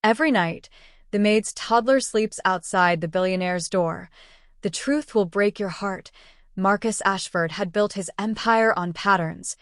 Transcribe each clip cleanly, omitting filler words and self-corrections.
Every night, the maid's toddler sleeps outside the billionaire's door. The truth will break your heart. Marcus Ashford had built his empire on patterns,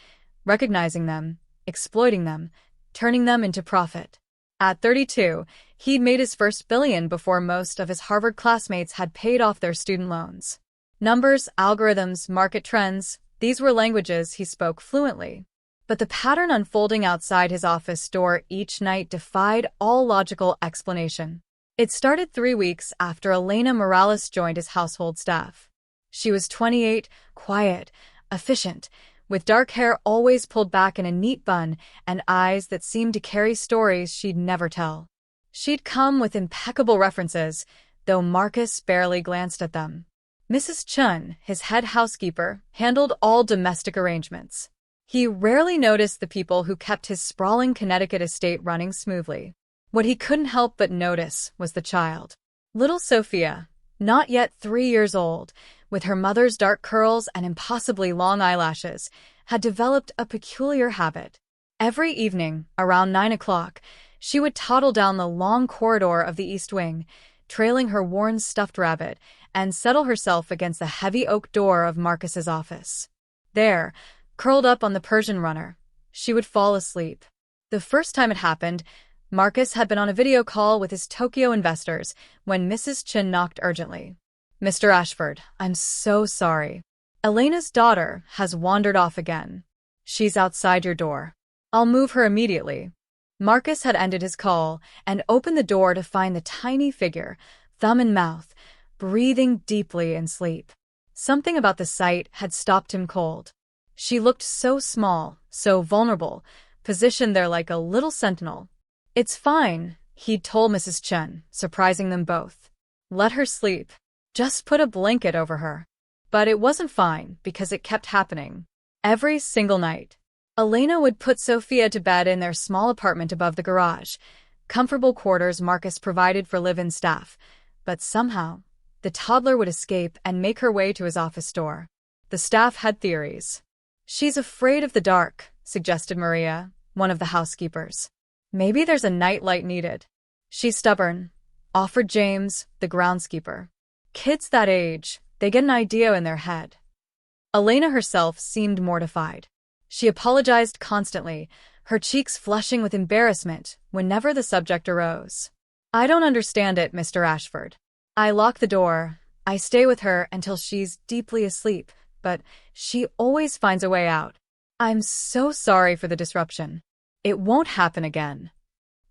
recognizing them, exploiting them, turning them into profit. At 32, he'd made his first billion before most of his Harvard classmates had paid off their student loans. Numbers, algorithms, market trends, these were languages he spoke fluently. But the pattern unfolding outside his office door each night defied all logical explanation. It started 3 weeks after Elena Morales joined his household staff. She was 28, quiet, efficient, with dark hair always pulled back in a neat bun and eyes that seemed to carry stories she'd never tell. She'd come with impeccable references, though Marcus barely glanced at them. Mrs. Chun, his head housekeeper, handled all domestic arrangements. He rarely noticed the people who kept his sprawling Connecticut estate running smoothly. What he couldn't help but notice was the child. Little Sophia, not yet 3 years old, with her mother's dark curls and impossibly long eyelashes, had developed a peculiar habit. Every evening, around 9 o'clock, she would toddle down the long corridor of the East Wing, trailing her worn stuffed rabbit, and settle herself against the heavy oak door of Marcus's office. There, curled up on the Persian runner, she would fall asleep. The first time it happened, Marcus had been on a video call with his Tokyo investors when Mrs. Chin knocked urgently. "Mr. Ashford, I'm so sorry. Elena's daughter has wandered off again. She's outside your door. I'll move her immediately." Marcus had ended his call and opened the door to find the tiny figure, thumb in mouth, breathing deeply in sleep. Something about the sight had stopped him cold. She looked so small, so vulnerable, positioned there like a little sentinel. "It's fine," he'd told Mrs. Chen, surprising them both. "Let her sleep. Just put a blanket over her." But it wasn't fine because it kept happening. Every single night, Elena would put Sophia to bed in their small apartment above the garage, comfortable quarters Marcus provided for live-in staff. But somehow, the toddler would escape and make her way to his office door. The staff had theories. "She's afraid of the dark," suggested Maria, one of the housekeepers. "Maybe there's a nightlight needed." "She's stubborn," offered James, the groundskeeper. "Kids that age, they get an idea in their head." Elena herself seemed mortified. She apologized constantly, her cheeks flushing with embarrassment whenever the subject arose. "I don't understand it, Mr. Ashford. I lock the door, I stay with her until she's deeply asleep, but she always finds a way out. I'm so sorry for the disruption. It won't happen again."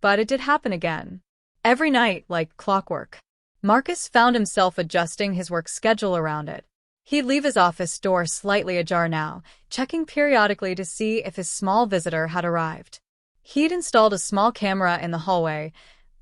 But it did happen again. Every night, like clockwork. Marcus found himself adjusting his work schedule around it. He'd leave his office door slightly ajar now, checking periodically to see if his small visitor had arrived. He'd installed a small camera in the hallway,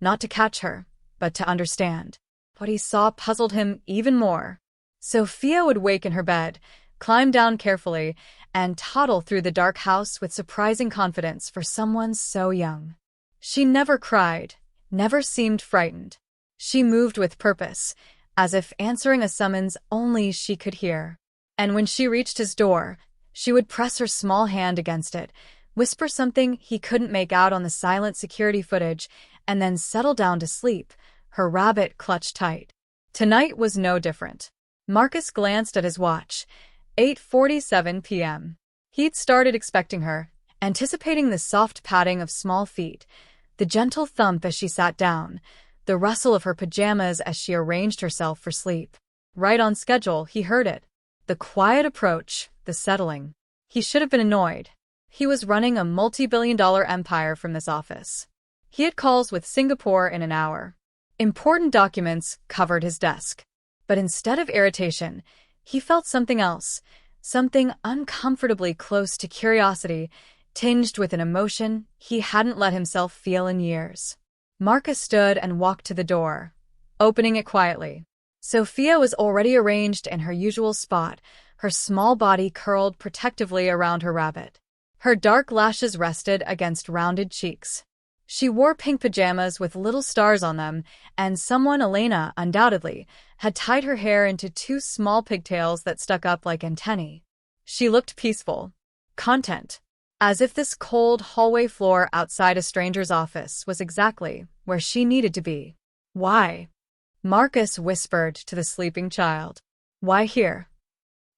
not to catch her, but to understand. What he saw puzzled him even more. Sophia would wake in her bed, climb down carefully, and toddle through the dark house with surprising confidence for someone so young. She never cried, never seemed frightened. She moved with purpose, as if answering a summons only she could hear. And when she reached his door, she would press her small hand against it, whisper something he couldn't make out on the silent security footage, and then settle down to sleep, her rabbit clutched tight. Tonight was no different. Marcus glanced at his watch. 8:47 p.m. He'd started expecting her, anticipating the soft padding of small feet, the gentle thump as she sat down, the rustle of her pajamas as she arranged herself for sleep. Right on schedule, he heard it. The quiet approach, the settling. He should have been annoyed. He was running a multi-billion-dollar empire from this office. He had calls with Singapore in an hour. Important documents covered his desk. But instead of irritation, he felt something else, something uncomfortably close to curiosity, tinged with an emotion he hadn't let himself feel in years. Marcus stood and walked to the door, opening it quietly. Sophia was already arranged in her usual spot, her small body curled protectively around her rabbit. Her dark lashes rested against rounded cheeks. She wore pink pajamas with little stars on them, and someone, Elena, undoubtedly, had tied her hair into 2 small pigtails that stuck up like antennae. She looked peaceful, content. as if this cold hallway floor outside a stranger's office was exactly where she needed to be. "Why?" Marcus whispered to the sleeping child. "Why here?"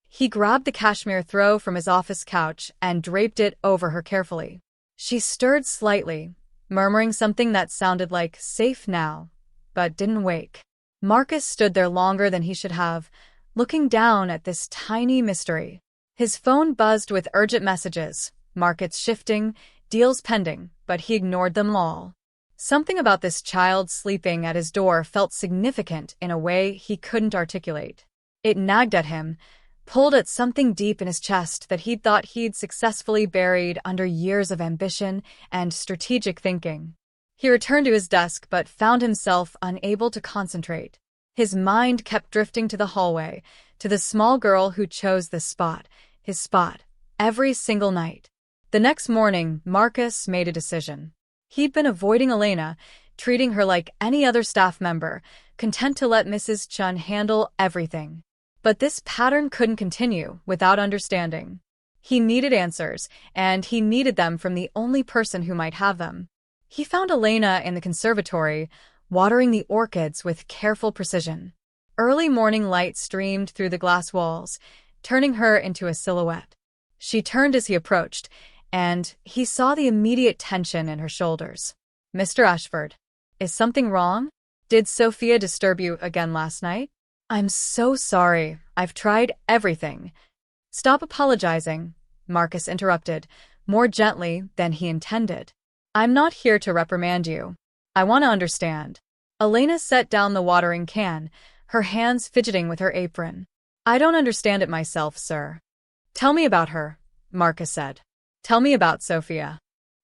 He grabbed the cashmere throw from his office couch and draped it over her carefully. She stirred slightly, murmuring something that sounded like "safe now," but didn't wake. Marcus stood there longer than he should have, looking down at this tiny mystery. His phone buzzed with urgent messages, markets shifting, deals pending, but he ignored them all. Something about this child sleeping at his door felt significant in a way he couldn't articulate. It nagged at him, pulled at something deep in his chest that he'd thought he'd successfully buried under years of ambition and strategic thinking. He returned to his desk but found himself unable to concentrate. His mind kept drifting to the hallway, to the small girl who chose this spot, his spot, every single night. The next morning, Marcus made a decision. He'd been avoiding Elena, treating her like any other staff member, content to let Mrs. Chun handle everything. But this pattern couldn't continue without understanding. He needed answers, and he needed them from the only person who might have them. He found Elena in the conservatory, watering the orchids with careful precision. Early morning light streamed through the glass walls, turning her into a silhouette. She turned as he approached, and he saw the immediate tension in her shoulders. "Mr. Ashford, is something wrong? Did Sophia disturb you again last night?" "I'm so sorry. I've tried everything." "Stop apologizing," Marcus interrupted, more gently than he intended. "I'm not here to reprimand you. I want to understand." Elena set down the watering can, her hands fidgeting with her apron. "I don't understand it myself, sir." "Tell me about her," Marcus said. "Tell me about Sophia."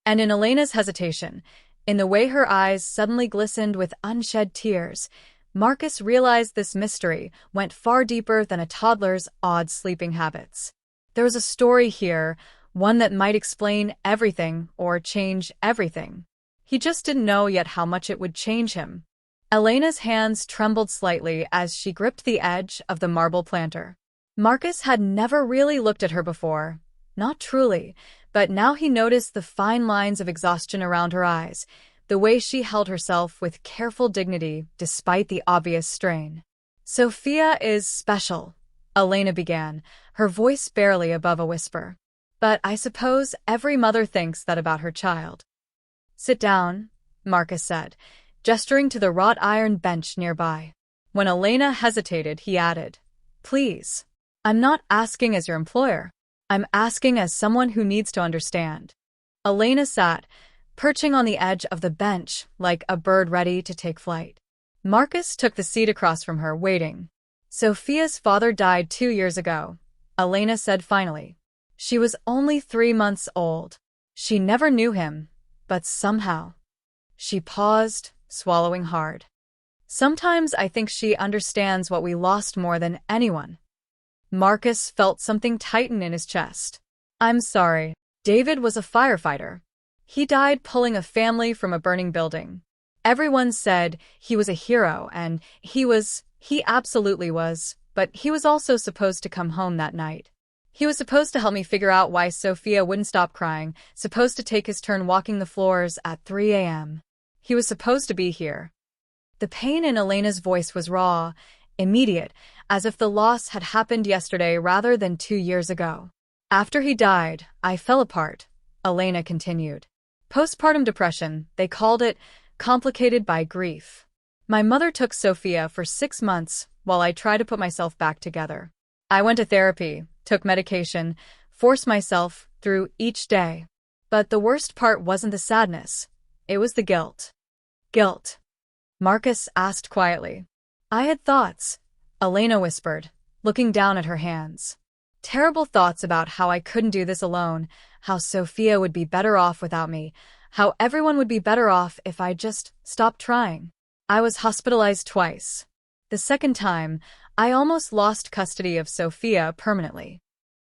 And in Elena's hesitation, in the way her eyes suddenly glistened with unshed tears, Marcus realized this mystery went far deeper than a toddler's odd sleeping habits. There was a story here, one that might explain everything or change everything. He just didn't know yet how much it would change him. Elena's hands trembled slightly as she gripped the edge of the marble planter. Marcus had never really looked at her before, not truly, but now he noticed the fine lines of exhaustion around her eyes, the way she held herself with careful dignity despite the obvious strain. "Sophia is special," Elena began, her voice barely above a whisper. "But I suppose every mother thinks that about her child." "Sit down," Marcus said, gesturing to the wrought iron bench nearby. When Elena hesitated, he added, "Please. I'm not asking as your employer. I'm asking as someone who needs to understand." Elena sat, perching on the edge of the bench like a bird ready to take flight. Marcus took the seat across from her, waiting. "Sophia's father died 2 years ago," Elena said finally. "She was only 3 months old. She never knew him, but somehow." She paused, swallowing hard. "Sometimes I think she understands what we lost more than anyone." Marcus felt something tighten in his chest. "I'm sorry. David was a firefighter. He died pulling a family from a burning building. Everyone said he was a hero, and he absolutely was, but he was also supposed to come home that night. He was supposed to help me figure out why Sophia wouldn't stop crying, supposed to take his turn walking the floors at 3 a.m. He was supposed to be here." The pain in Elena's voice was raw, immediate, as if the loss had happened yesterday rather than 2 years ago. "After he died, I fell apart," Elena continued. "Postpartum depression, they called it, complicated by grief. My mother took Sophia for 6 months while I tried to put myself back together. I went to therapy, took medication, forced myself through each day. But the worst part wasn't the sadness. It was the guilt." "Guilt?" Marcus asked quietly. "I had thoughts," Elena whispered, looking down at her hands. "Terrible thoughts about how I couldn't do this alone, how Sophia would be better off without me, how everyone would be better off if I just stopped trying. I was hospitalized twice. The second time, I almost lost custody of Sophia permanently."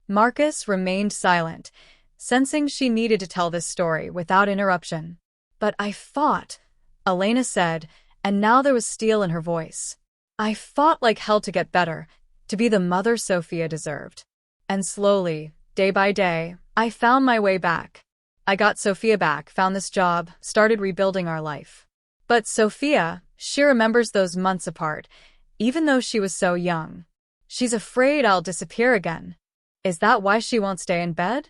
Marcus remained silent, sensing she needed to tell this story without interruption. "But I fought," Elena said, and now there was steel in her voice. "I fought like hell to get better, to be the mother Sophia deserved. And slowly, Day by day, I found my way back. I got Sophia back, found this job, started rebuilding our life. But Sophia, she remembers those months apart, even though she was so young. She's afraid I'll disappear again. Is that why she won't stay in bed?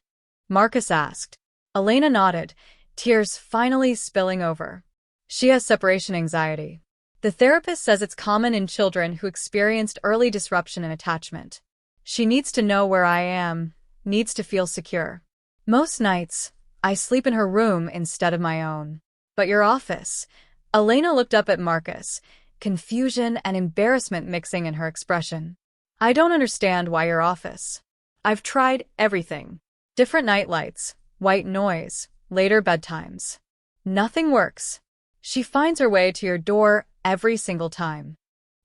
Marcus asked. Elena nodded, tears finally spilling over. She has separation anxiety. The therapist says it's common in children who experienced early disruption in attachment. She needs to know where I am, needs to feel secure. Most nights, I sleep in her room instead of my own. But your office? Elena looked up at Marcus, confusion and embarrassment mixing in her expression. I don't understand why your office. I've tried everything. Different nightlights, white noise, later bedtimes. Nothing works. She finds her way to your door every single time.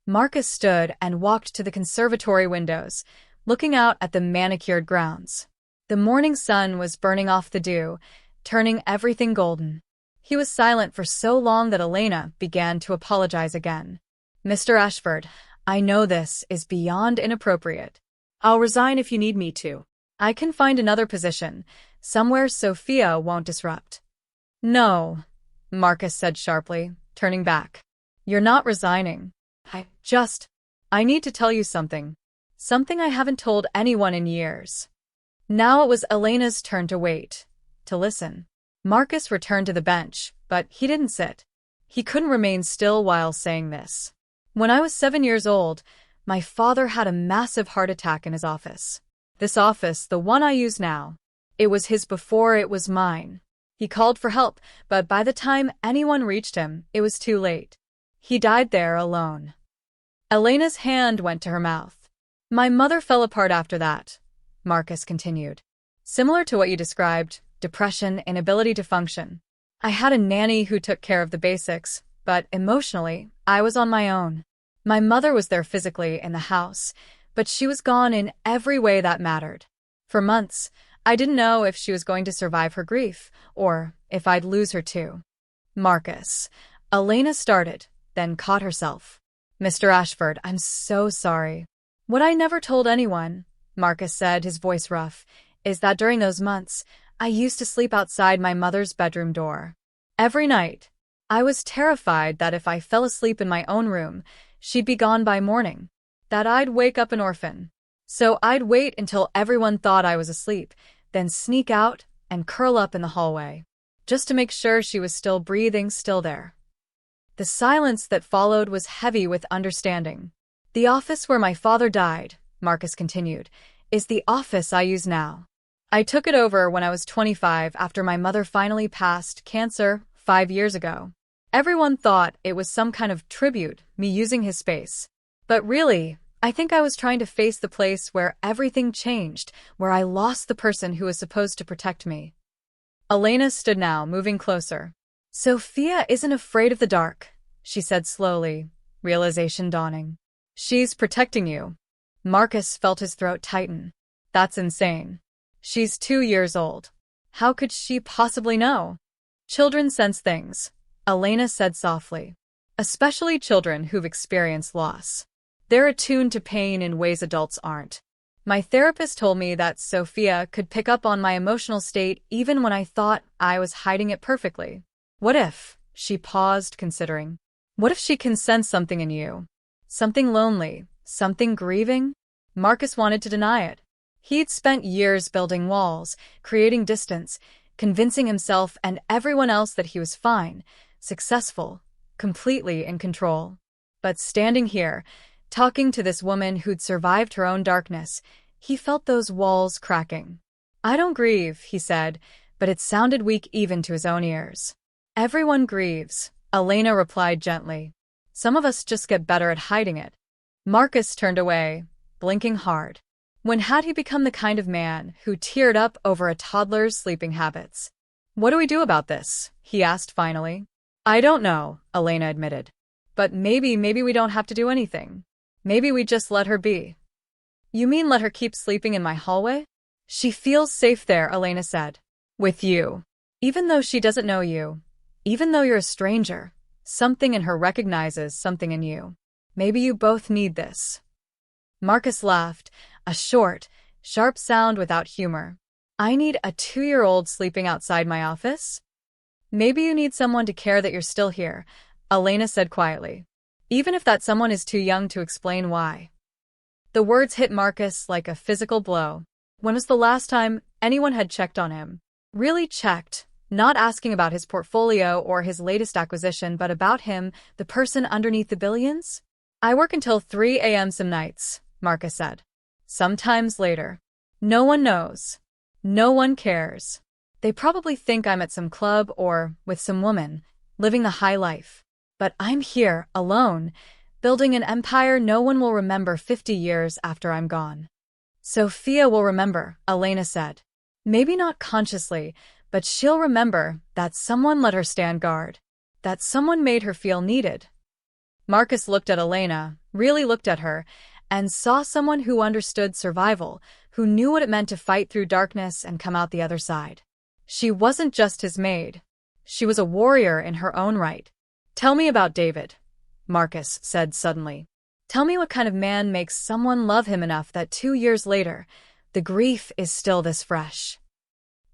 Marcus stood and walked to the conservatory windows, looking out at the manicured grounds. The morning sun was burning off the dew, turning everything golden. He was silent for so long that Elena began to apologize again. Mr. Ashford, I know this is beyond inappropriate. I'll resign if you need me to. I can find another position, somewhere Sophia won't disrupt. No, Marcus said sharply, turning back. You're not resigning. I need to tell you something. Something I haven't told anyone in years. Now it was Elena's turn to wait, to listen. Marcus returned to the bench, but he didn't sit. He couldn't remain still while saying this. When I was 7 years old, my father had a massive heart attack in his office. This office, the one I use now. It was his before it was mine. He called for help, but by the time anyone reached him, it was too late. He died there alone. Elena's hand went to her mouth. My mother fell apart after that, Marcus continued. Similar to what you described, depression, inability to function. I had a nanny who took care of the basics, but emotionally, I was on my own. My mother was there physically in the house, but she was gone in every way that mattered. For months, I didn't know if she was going to survive her grief, or if I'd lose her too. Marcus. Elena started, then caught herself. Mr. Ashford, I'm so sorry. What I never told anyone, Marcus said, his voice rough, is that during those months, I used to sleep outside my mother's bedroom door. Every night. I was terrified that if I fell asleep in my own room, she'd be gone by morning. That I'd wake up an orphan. So I'd wait until everyone thought I was asleep, then sneak out and curl up in the hallway. Just to make sure she was still breathing, still there. The silence that followed was heavy with understanding. The office where my father died, Marcus continued, is the office I use now. I took it over when I was 25 after my mother finally passed cancer 5 years ago. Everyone thought it was some kind of tribute, me using his space. But really, I think I was trying to face the place where everything changed, where I lost the person who was supposed to protect me. Elena stood now, moving closer. Sophia isn't afraid of the dark, she said slowly, realization dawning. She's protecting you. Marcus felt his throat tighten. That's insane. She's 2 years old. How could she possibly know? Children sense things, Elena said softly. Especially children who've experienced loss. They're attuned to pain in ways adults aren't. My therapist told me that Sophia could pick up on my emotional state even when I thought I was hiding it perfectly. What if, she paused, considering, what if she can sense something in you? Something lonely, something grieving? Marcus wanted to deny it. He'd spent years building walls, creating distance, convincing himself and everyone else that he was fine, successful, completely in control. But standing here, talking to this woman who'd survived her own darkness, he felt those walls cracking. I don't grieve, he said, but it sounded weak even to his own ears. Everyone grieves, Elena replied gently. Some of us just get better at hiding it. Marcus turned away, blinking hard. When had he become the kind of man who teared up over a toddler's sleeping habits? What do we do about this? He asked finally. I don't know, Elena admitted. But maybe we don't have to do anything. Maybe we just let her be. You mean let her keep sleeping in my hallway? She feels safe there, Elena said. With you. Even though she doesn't know you. Even though you're a stranger. Something in her recognizes something in you. Maybe you both need this. Marcus laughed, a short, Sharp sound without humor. I need a 2-year-old sleeping outside my office? Maybe you need someone to care that you're still here, Elena said quietly. Even if that someone is too young to explain why. The words hit Marcus like a physical blow. When was the last time anyone had checked on him? Really checked, not asking about his portfolio or his latest acquisition, but about him, the person underneath the billions? I work until 3 a.m. some nights, Marcus said. Sometimes later. No one knows. No one cares. They probably think I'm at some club or with some woman, living the high life. But I'm here, alone, building an empire no one will remember 50 years after I'm gone. Sophia will remember, Elena said. Maybe not consciously, but she'll remember that someone let her stand guard. That someone made her feel needed. Marcus looked at Elena, really looked at her, and saw someone who understood survival, who knew what it meant to fight through darkness and come out the other side. She wasn't just his maid. She was a warrior in her own right. Tell me about David, Marcus said suddenly. Tell me what kind of man makes someone love him enough that 2 years later, the grief is still this fresh.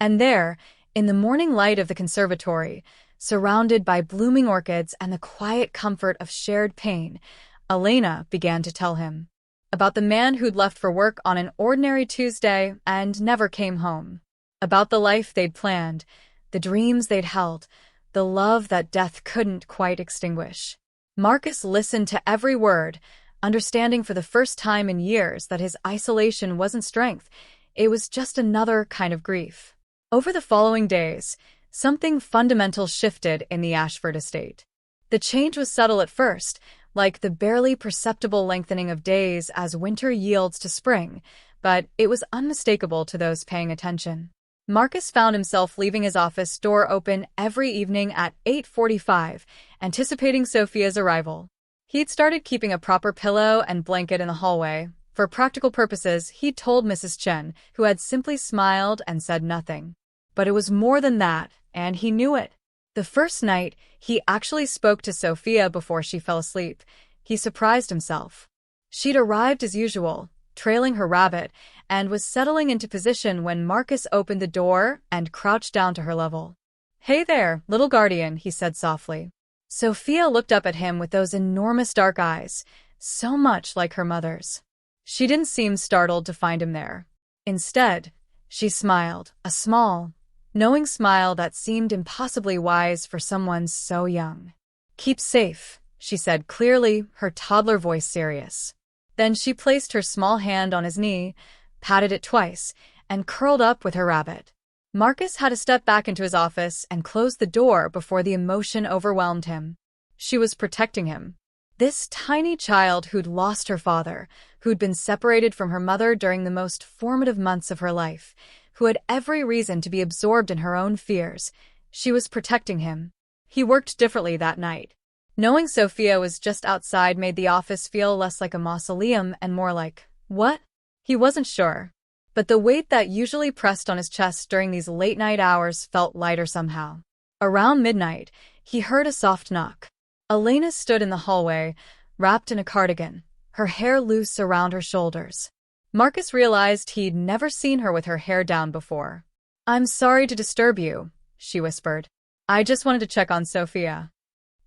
And there, in the morning light of the conservatory, surrounded by blooming orchids and the quiet comfort of shared pain, Elena began to tell him about the man who'd left for work on an ordinary Tuesday and never came home. About the life they'd planned, the dreams they'd held, the love that death couldn't quite extinguish. Marcus listened to every word, understanding for the first time in years that his isolation wasn't strength, it was just another kind of grief. Over the following days, something fundamental shifted in the Ashford estate. The change was subtle at first, like the barely perceptible lengthening of days as winter yields to spring, but it was unmistakable to those paying attention. Marcus found himself leaving his office door open every evening at 8:45, anticipating Sophia's arrival. He'd started keeping a proper pillow and blanket in the hallway. For practical purposes, he'd told Mrs. Chen, who had simply smiled and said nothing. But it was more than that, and he knew it. The first night, he actually spoke to Sophia before she fell asleep. He surprised himself. She'd arrived as usual, trailing her rabbit, and was settling into position when Marcus opened the door and crouched down to her level. "Hey there, little guardian," he said softly. Sophia looked up at him with those enormous dark eyes, so much like her mother's. She didn't seem startled to find him there. Instead, she smiled, a small, knowing smile that seemed impossibly wise for someone so young. "Keep safe," she said clearly, her toddler voice serious. Then she placed her small hand on his knee, patted it twice, and curled up with her rabbit. Marcus had to step back into his office and close the door before the emotion overwhelmed him. She was protecting him. This tiny child who'd lost her father, who'd been separated from her mother during the most formative months of her life, who had every reason to be absorbed in her own fears, she was protecting him. He worked differently that night. Knowing Sophia was just outside made the office feel less like a mausoleum and more like, what? He wasn't sure. But the weight that usually pressed on his chest during these late-night hours felt lighter somehow. Around midnight, he heard a soft knock. Elena stood in the hallway, wrapped in a cardigan, her hair loose around her shoulders. Marcus realized he'd never seen her with her hair down before. "I'm sorry to disturb you," she whispered. "I just wanted to check on Sophia."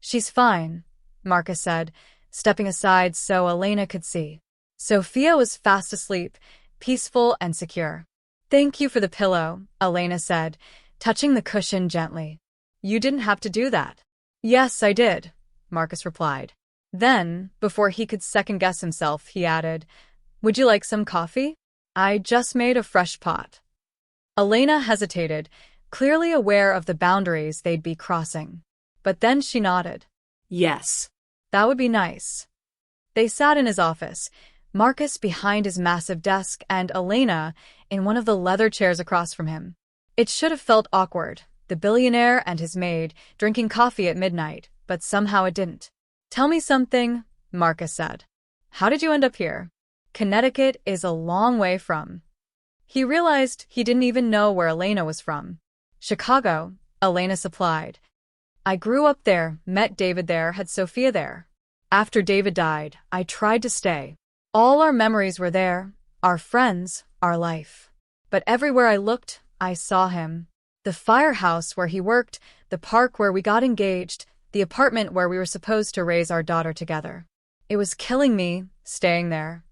"She's fine," Marcus said, stepping aside so Elena could see. Sophia was fast asleep, peaceful and secure. "Thank you for the pillow," Elena said, touching the cushion gently. "You didn't have to do that." "Yes, I did," Marcus replied. Then, before he could second-guess himself, he added, "Would you like some coffee? I just made a fresh pot." Elena hesitated, clearly aware of the boundaries they'd be crossing. But then she nodded. "Yes. That would be nice." They sat in his office, Marcus behind his massive desk and Elena in one of the leather chairs across from him. It should have felt awkward, the billionaire and his maid drinking coffee at midnight, but somehow it didn't. "Tell me something," Marcus said. "How did you end up here? Connecticut is a long way from—" He realized he didn't even know where Elena was from. "Chicago," Elena supplied. "I grew up there, met David there, had Sophia there. After David died, I tried to stay. All our memories were there, our friends, our life. But everywhere I looked, I saw him. The firehouse where he worked, the park where we got engaged, the apartment where we were supposed to raise our daughter together. It was killing me, staying there.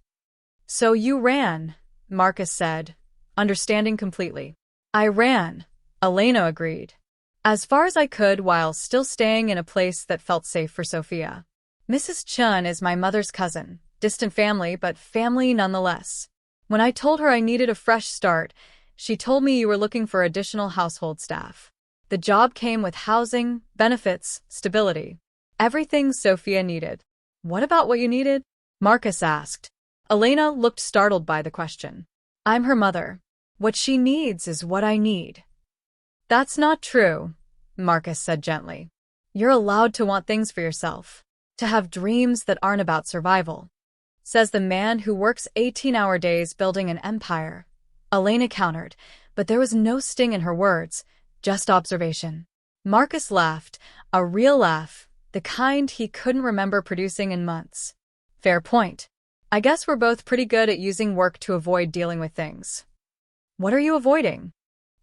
So you ran, Marcus said, understanding completely. I ran, Elena agreed. As far as I could while still staying in a place that felt safe for Sophia. Mrs. Chun is my mother's cousin, distant family, but family nonetheless. When I told her I needed a fresh start, she told me you were looking for additional household staff. The job came with housing, benefits, stability. Everything Sophia needed. What about what you needed? Marcus asked. Elena looked startled by the question. I'm her mother. What she needs is what I need. That's not true, Marcus said gently. You're allowed to want things for yourself, to have dreams that aren't about survival. Says the man who works 18-hour days building an empire. Elena countered, but there was no sting in her words, just observation. Marcus laughed, a real laugh, the kind he couldn't remember producing in months. Fair point. I guess we're both pretty good at using work to avoid dealing with things. What are you avoiding?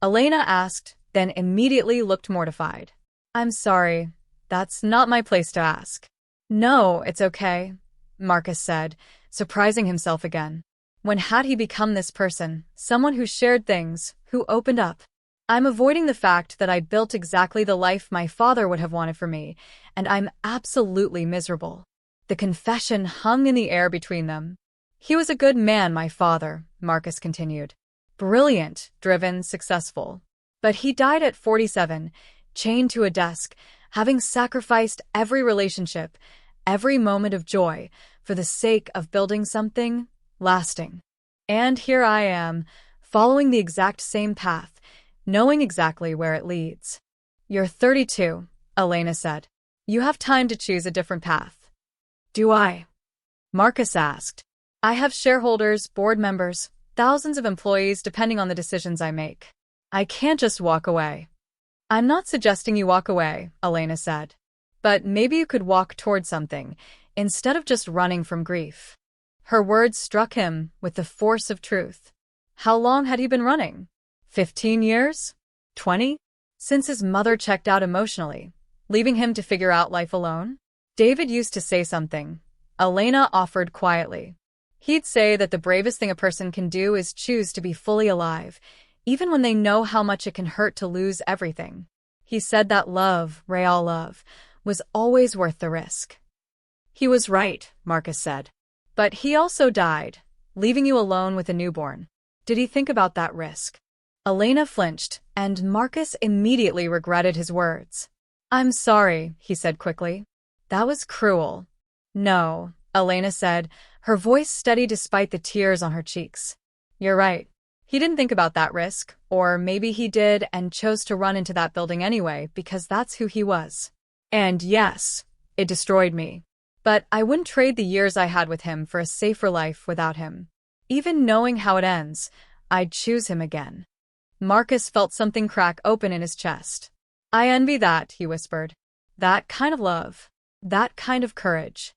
Elena asked, then immediately looked mortified. I'm sorry, that's not my place to ask. No, it's okay, Marcus said, surprising himself again. When had he become this person, someone who shared things, who opened up? I'm avoiding the fact that I built exactly the life my father would have wanted for me, and I'm absolutely miserable. The confession hung in the air between them. He was a good man, my father, Marcus continued. Brilliant, driven, successful. But he died at 47, chained to a desk, having sacrificed every relationship, every moment of joy, for the sake of building something lasting. And here I am, following the exact same path, knowing exactly where it leads. You're 32, Elena said. You have time to choose a different path. Do I? Marcus asked. I have shareholders, board members, thousands of employees depending on the decisions I make. I can't just walk away. I'm not suggesting you walk away, Elena said. But maybe you could walk toward something, instead of just running from grief. Her words struck him with the force of truth. How long had he been running? 15 years? 20? Since his mother checked out emotionally, leaving him to figure out life alone? David used to say something. Elena offered quietly. He'd say that the bravest thing a person can do is choose to be fully alive, even when they know how much it can hurt to lose everything. He said that love, real love, was always worth the risk. He was right, Marcus said. But he also died, leaving you alone with a newborn. Did he think about that risk? Elena flinched, and Marcus immediately regretted his words. I'm sorry, he said quickly. That was cruel. No, Elena said, her voice steady despite the tears on her cheeks. You're right. He didn't think about that risk, or maybe he did and chose to run into that building anyway because that's who he was. And yes, it destroyed me. But I wouldn't trade the years I had with him for a safer life without him. Even knowing how it ends, I'd choose him again. Marcus felt something crack open in his chest. I envy that, he whispered. That kind of love. That kind of courage.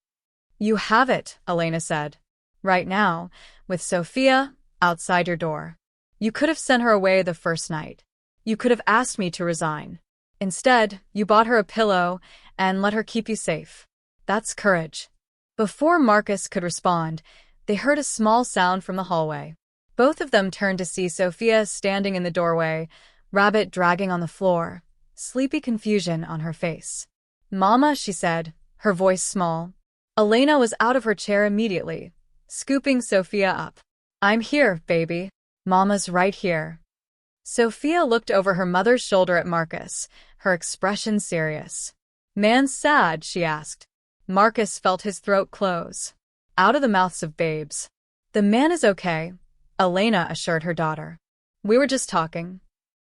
You have it, Elena said. Right now, with Sophia outside your door. You could have sent her away the first night. You could have asked me to resign. Instead, you bought her a pillow and let her keep you safe. That's courage. Before Marcus could respond, they heard a small sound from the hallway. Both of them turned to see Sophia standing in the doorway, rabbit dragging on the floor, sleepy confusion on her face. Mama, she said, her voice small. Elena was out of her chair immediately, scooping Sophia up. I'm here, baby. Mama's right here. Sophia looked over her mother's shoulder at Marcus, her expression serious. Man's sad, she asked. Marcus felt his throat close. Out of the mouths of babes. The man is okay, Elena assured her daughter. We were just talking.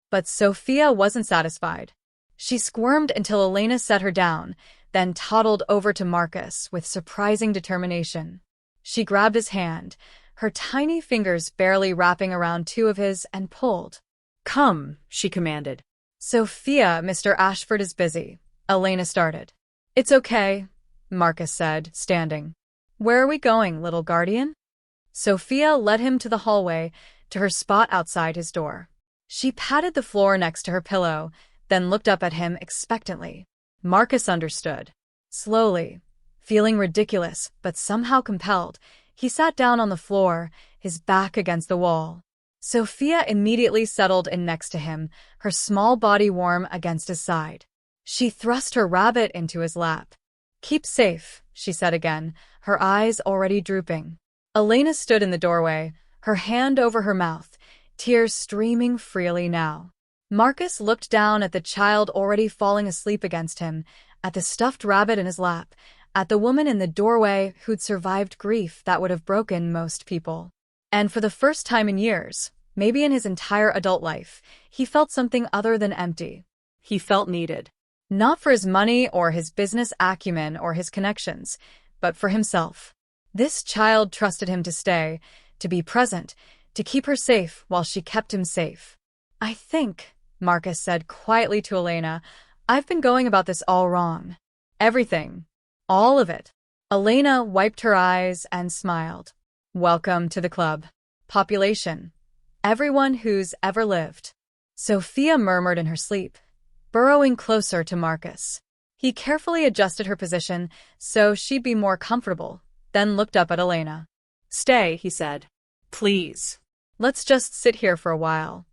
But Sophia wasn't satisfied. She squirmed until Elena set her down, then toddled over to Marcus with surprising determination. She grabbed his hand, her tiny fingers barely wrapping around two of his, and pulled. Come, she commanded. Sophia, Mr. Ashford is busy, Elena started. It's okay, Marcus said, standing. Where are we going, little guardian? Sophia led him to the hallway, to her spot outside his door. She patted the floor next to her pillow, then looked up at him expectantly. Marcus understood. Slowly, feeling ridiculous but somehow compelled, he sat down on the floor, his back against the wall. Sophia immediately settled in next to him, her small body warm against his side. She thrust her rabbit into his lap. "Keep safe," she said again, her eyes already drooping. Elena stood in the doorway, her hand over her mouth, tears streaming freely now. Marcus looked down at the child already falling asleep against him, at the stuffed rabbit in his lap, at the woman in the doorway who'd survived grief that would have broken most people. And for the first time in years, maybe in his entire adult life, he felt something other than empty. He felt needed. Not for his money or his business acumen or his connections, but for himself. This child trusted him to stay, to be present, to keep her safe while she kept him safe. "I think," Marcus said quietly to Elena, "I've been going about this all wrong. Everything. All of it." Elena wiped her eyes and smiled. "Welcome to the club. Population. Everyone who's ever lived." Sophia murmured in her sleep, burrowing closer to Marcus. He carefully adjusted her position so she'd be more comfortable, then looked up at Elena. "Stay," he said. "Please. Let's just sit here for a while."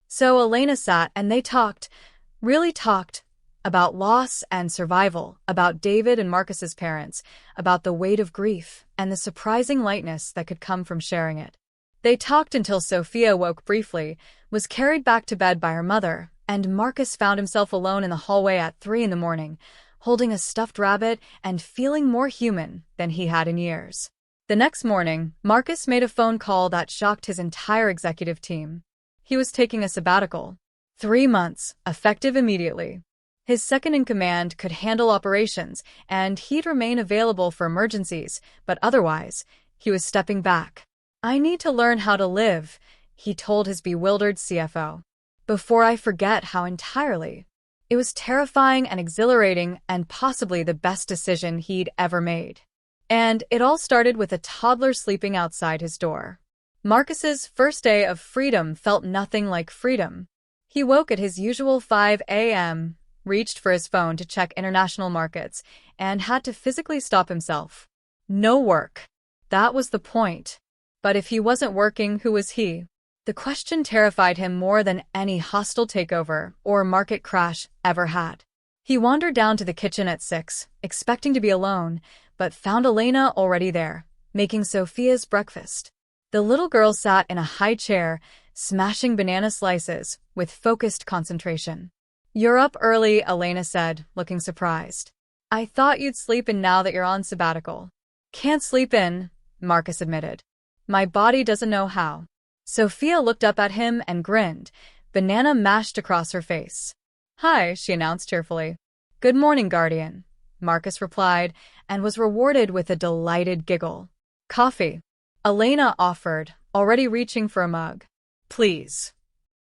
So Elena sat and they talked, really talked, about loss and survival, about David and Marcus's parents, about the weight of grief and the surprising lightness that could come from sharing it. They talked until Sophia woke briefly, was carried back to bed by her mother, and Marcus found himself alone in the hallway at 3 a.m, holding a stuffed rabbit and feeling more human than he had in years. The next morning, Marcus made a phone call that shocked his entire executive team. He was taking a sabbatical. 3 months, effective immediately. His second-in-command could handle operations, and he'd remain available for emergencies, but otherwise, he was stepping back. "I need to learn how to live," he told his bewildered CFO. "Before I forget how entirely." It was terrifying and exhilarating and possibly the best decision he'd ever made. And it all started with a toddler sleeping outside his door. Marcus's first day of freedom felt nothing like freedom. He woke at his usual 5 a.m., reached for his phone to check international markets, and had to physically stop himself. No work. That was the point. But if he wasn't working, who was he? The question terrified him more than any hostile takeover or market crash ever had. He wandered down to the kitchen at 6, expecting to be alone, but found Elena already there, making Sophia's breakfast. The little girl sat in a high chair, smashing banana slices with focused concentration. "You're up early," Elena said, looking surprised. "I thought you'd sleep in now that you're on sabbatical." "Can't sleep in," Marcus admitted. "My body doesn't know how." Sophia looked up at him and grinned, banana mashed across her face. "Hi," she announced cheerfully. "Good morning, Guardian," Marcus replied, and was rewarded with a delighted giggle. "Coffee," Elena offered, already reaching for a mug. "Please."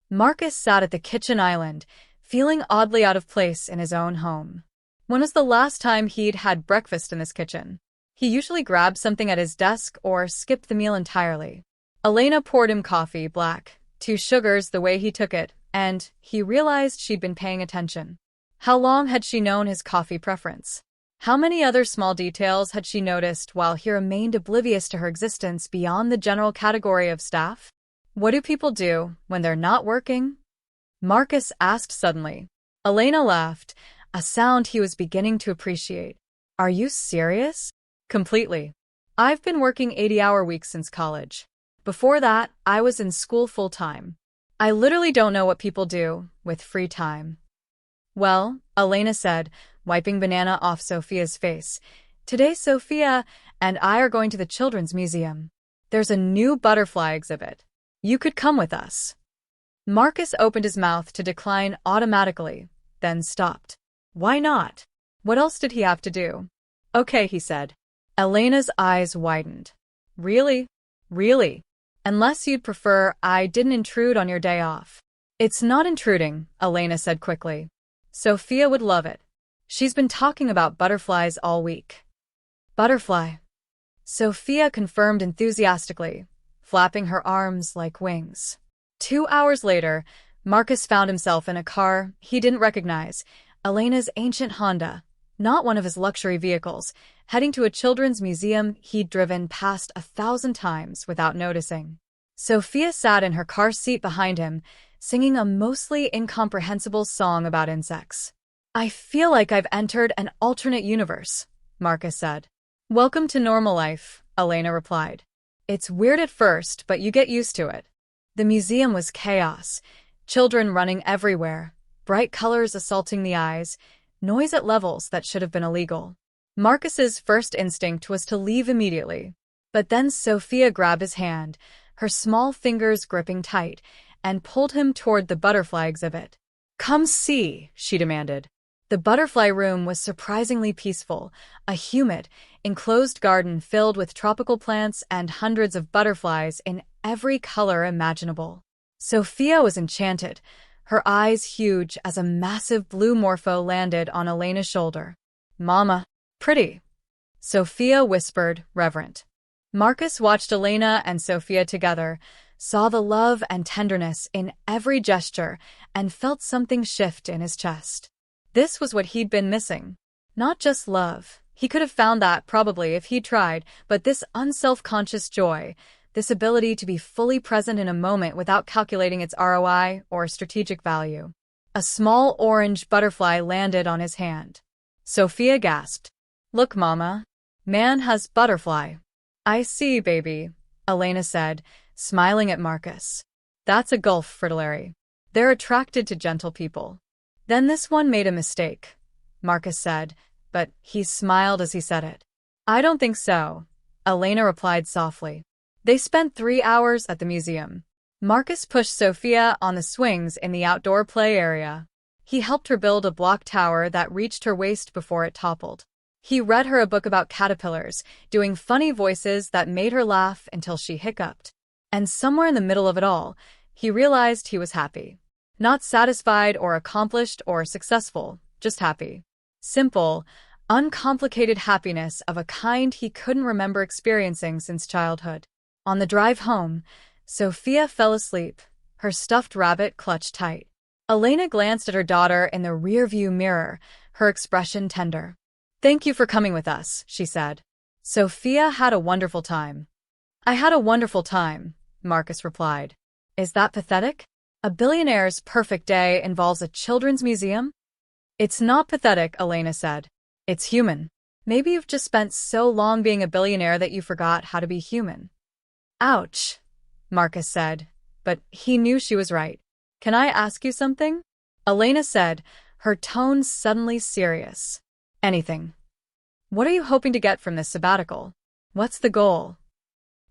Marcus sat at the kitchen island, feeling oddly out of place in his own home. When was the last time he'd had breakfast in this kitchen? He usually grabbed something at his desk or skipped the meal entirely. Elena poured him coffee, black, 2 sugars the way he took it, and he realized she'd been paying attention. How long had she known his coffee preference? How many other small details had she noticed while he remained oblivious to her existence beyond the general category of staff? What do people do when they're not working? Marcus asked suddenly. Elena laughed, a sound he was beginning to appreciate. "Are you serious?" "Completely. I've been working 80-hour weeks since college. Before that, I was in school full-time. I literally don't know what people do with free time." "Well," Elena said, wiping banana off Sophia's face, "today Sophia and I are going to the Children's Museum. There's a new butterfly exhibit. You could come with us." Marcus opened his mouth to decline automatically, then stopped. Why not? What else did he have to do? "Okay," he said. Elena's eyes widened. "Really? Really? Unless you'd prefer I didn't intrude on your day off." "It's not intruding," Elena said quickly. "Sophia would love it. She's been talking about butterflies all week." "Butterfly?" Sophia confirmed enthusiastically. flapping her arms like wings. 2 hours later, Marcus found himself in a car he didn't recognize, Elena's ancient Honda, not one of his luxury vehicles, heading to a children's museum he'd driven past 1,000 times without noticing. Sophia sat in her car seat behind him, singing a mostly incomprehensible song about insects. "I feel like I've entered an alternate universe," Marcus said. "Welcome to normal life," Elena replied. "It's weird at first, but you get used to it." The museum was chaos, children running everywhere, bright colors assaulting the eyes, noise at levels that should have been illegal. Marcus's first instinct was to leave immediately. But then Sophia grabbed his hand, her small fingers gripping tight, and pulled him toward the butterfly exhibit. "Come see," she demanded. The butterfly room was surprisingly peaceful, a humid, enclosed garden filled with tropical plants and hundreds of butterflies in every color imaginable. Sophia was enchanted, her eyes huge as a massive blue morpho landed on Elena's shoulder. "Mama, pretty," Sophia whispered, reverent. Marcus watched Elena and Sophia together, saw the love and tenderness in every gesture, and felt something shift in his chest. This was what he'd been missing. Not just love. He could have found that, probably, if he'd tried, but this unself-conscious joy, this ability to be fully present in a moment without calculating its ROI or strategic value. A small orange butterfly landed on his hand. Sophia gasped. "Look, Mama. Man has butterfly." "I see, baby," Elena said, smiling at Marcus. "That's a gulf for Larry. They're attracted to gentle people." "Then this one made a mistake," Marcus said, but he smiled as he said it. "I don't think so," Elena replied softly. They spent 3 hours at the museum. Marcus pushed Sophia on the swings in the outdoor play area. He helped her build a block tower that reached her waist before it toppled. He read her a book about caterpillars, doing funny voices that made her laugh until she hiccuped. And somewhere in the middle of it all, he realized he was happy. Not satisfied or accomplished or successful, just happy. Simple, uncomplicated happiness of a kind he couldn't remember experiencing since childhood. On the drive home, Sophia fell asleep, her stuffed rabbit clutched tight. Elena glanced at her daughter in the rearview mirror, her expression tender. "Thank you for coming with us," she said. Sophia had a wonderful time. "I had a wonderful time," Marcus replied. "Is that pathetic? A billionaire's perfect day involves a children's museum?" "It's not pathetic," Elena said. "It's human. Maybe you've just spent so long being a billionaire that you forgot how to be human." "Ouch," Marcus said, but he knew she was right. "Can I ask you something?" Elena said, her tone suddenly serious. "Anything." "What are you hoping to get from this sabbatical? What's the goal?"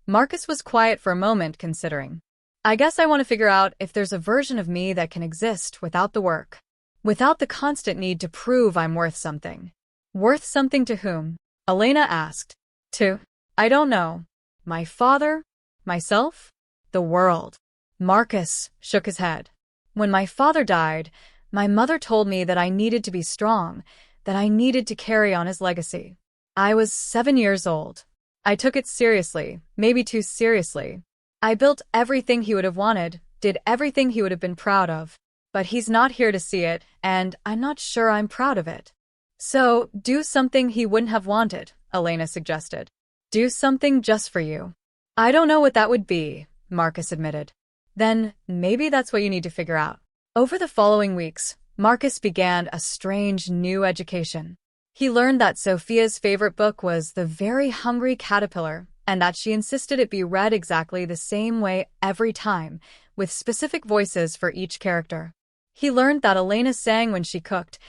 Marcus was quiet for a moment, considering. "I guess I want to figure out if there's a version of me that can exist without the work. Without the constant need to prove I'm worth something." "Worth something to whom?" Elena asked. "To? I don't know. My father? Myself? The world." Marcus shook his head. "When my father died, my mother told me that I needed to be strong, that I needed to carry on his legacy. I was 7 years old. I took it seriously, maybe too seriously. I built everything he would have wanted, did everything he would have been proud of. But he's not here to see it, and I'm not sure I'm proud of it." "So, do something he wouldn't have wanted," Elena suggested. "Do something just for you." "I don't know what that would be," Marcus admitted. "Then, maybe that's what you need to figure out." Over the following weeks, Marcus began a strange new education. He learned that Sophia's favorite book was The Very Hungry Caterpillar, and that she insisted it be read exactly the same way every time, with specific voices for each character. He learned that Elena sang when she cooked,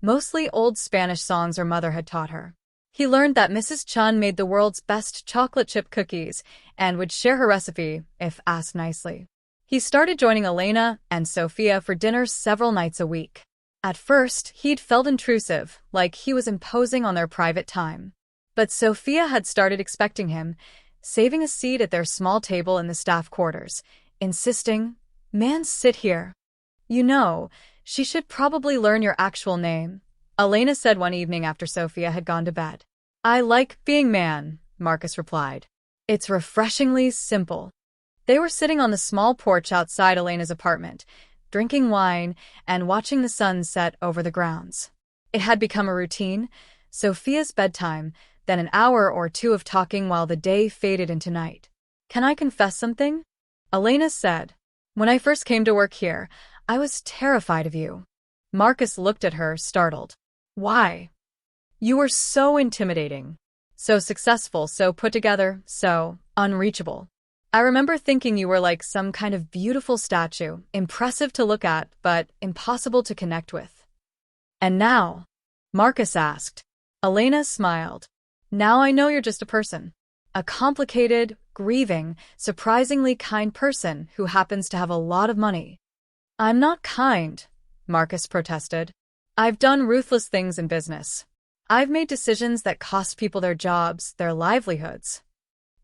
mostly old Spanish songs her mother had taught her. He learned that Mrs. Chun made the world's best chocolate chip cookies and would share her recipe if asked nicely. He started joining Elena and Sophia for dinner several nights a week. At first, he'd felt intrusive, like he was imposing on their private time. But Sophia had started expecting him, saving a seat at their small table in the staff quarters, insisting, "Man, sit here. You know, she should probably learn your actual name," Elena said one evening after Sophia had gone to bed. "I like being man," Marcus replied. "It's refreshingly simple." They were sitting on the small porch outside Elena's apartment, drinking wine and watching the sun set over the grounds. It had become a routine, Sophia's bedtime, then an hour or two of talking while the day faded into night. "Can I confess something?" Elena said. "When I first came to work here, I was terrified of you." Marcus looked at her, startled. "Why?" "You were so intimidating. So successful, so put together, so unreachable. I remember thinking you were like some kind of beautiful statue, impressive to look at, but impossible to connect with." "And now?" Marcus asked. Elena smiled. "Now I know you're just a person. A complicated, grieving, surprisingly kind person who happens to have a lot of money." "I'm not kind," Marcus protested. "I've done ruthless things in business. I've made decisions that cost people their jobs, their livelihoods."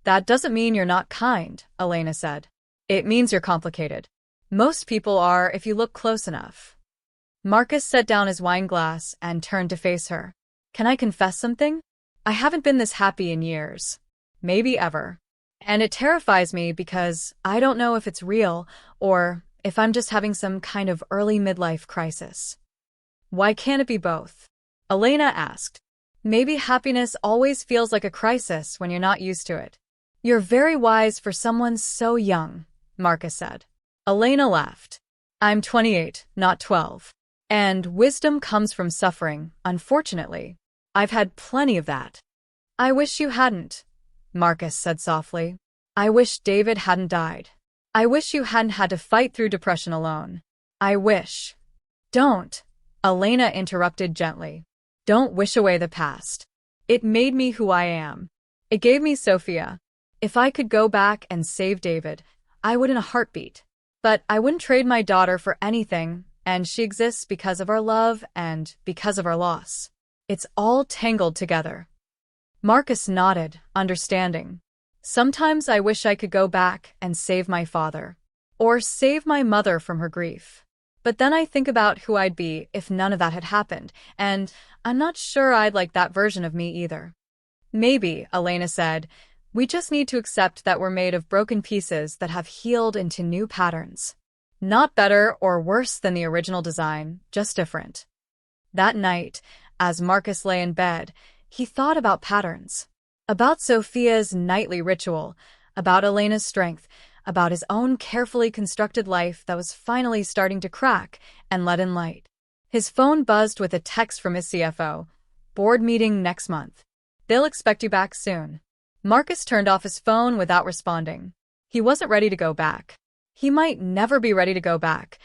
"That doesn't mean you're not kind," Elena said. "It means you're complicated. Most people are if you look close enough." Marcus set down his wine glass and turned to face her. "Can I confess something? I haven't been this happy in years. Maybe ever. And it terrifies me because I don't know if it's real or if I'm just having some kind of early midlife crisis." "Why can't it be both?" Elena asked. "Maybe happiness always feels like a crisis when you're not used to it." "You're very wise for someone so young," Marcus said. Elena laughed. "I'm 28, not 12. And wisdom comes from suffering, unfortunately. I've had plenty of that." "I wish you hadn't," Marcus said softly. "I wish David hadn't died. I wish you hadn't had to fight through depression alone. I wish—" "Don't," Elena interrupted gently. "Don't wish away the past. It made me who I am. It gave me Sophia. If I could go back and save David, I would in a heartbeat. But I wouldn't trade my daughter for anything, and she exists because of our love and because of our loss. It's all tangled together." Marcus nodded, understanding. "Sometimes I wish I could go back and save my father. Or save my mother from her grief. But then I think about who I'd be if none of that had happened, and I'm not sure I'd like that version of me either." "Maybe," Elena said, "we just need to accept that we're made of broken pieces that have healed into new patterns. Not better or worse than the original design, just different." That night, as Marcus lay in bed, he thought about patterns. About Sophia's nightly ritual, about Elena's strength, about his own carefully constructed life that was finally starting to crack and let in light. His phone buzzed with a text from his CFO. "Board meeting next month. They'll expect you back soon." Marcus turned off his phone without responding. He wasn't ready to go back. He might never be ready to go back,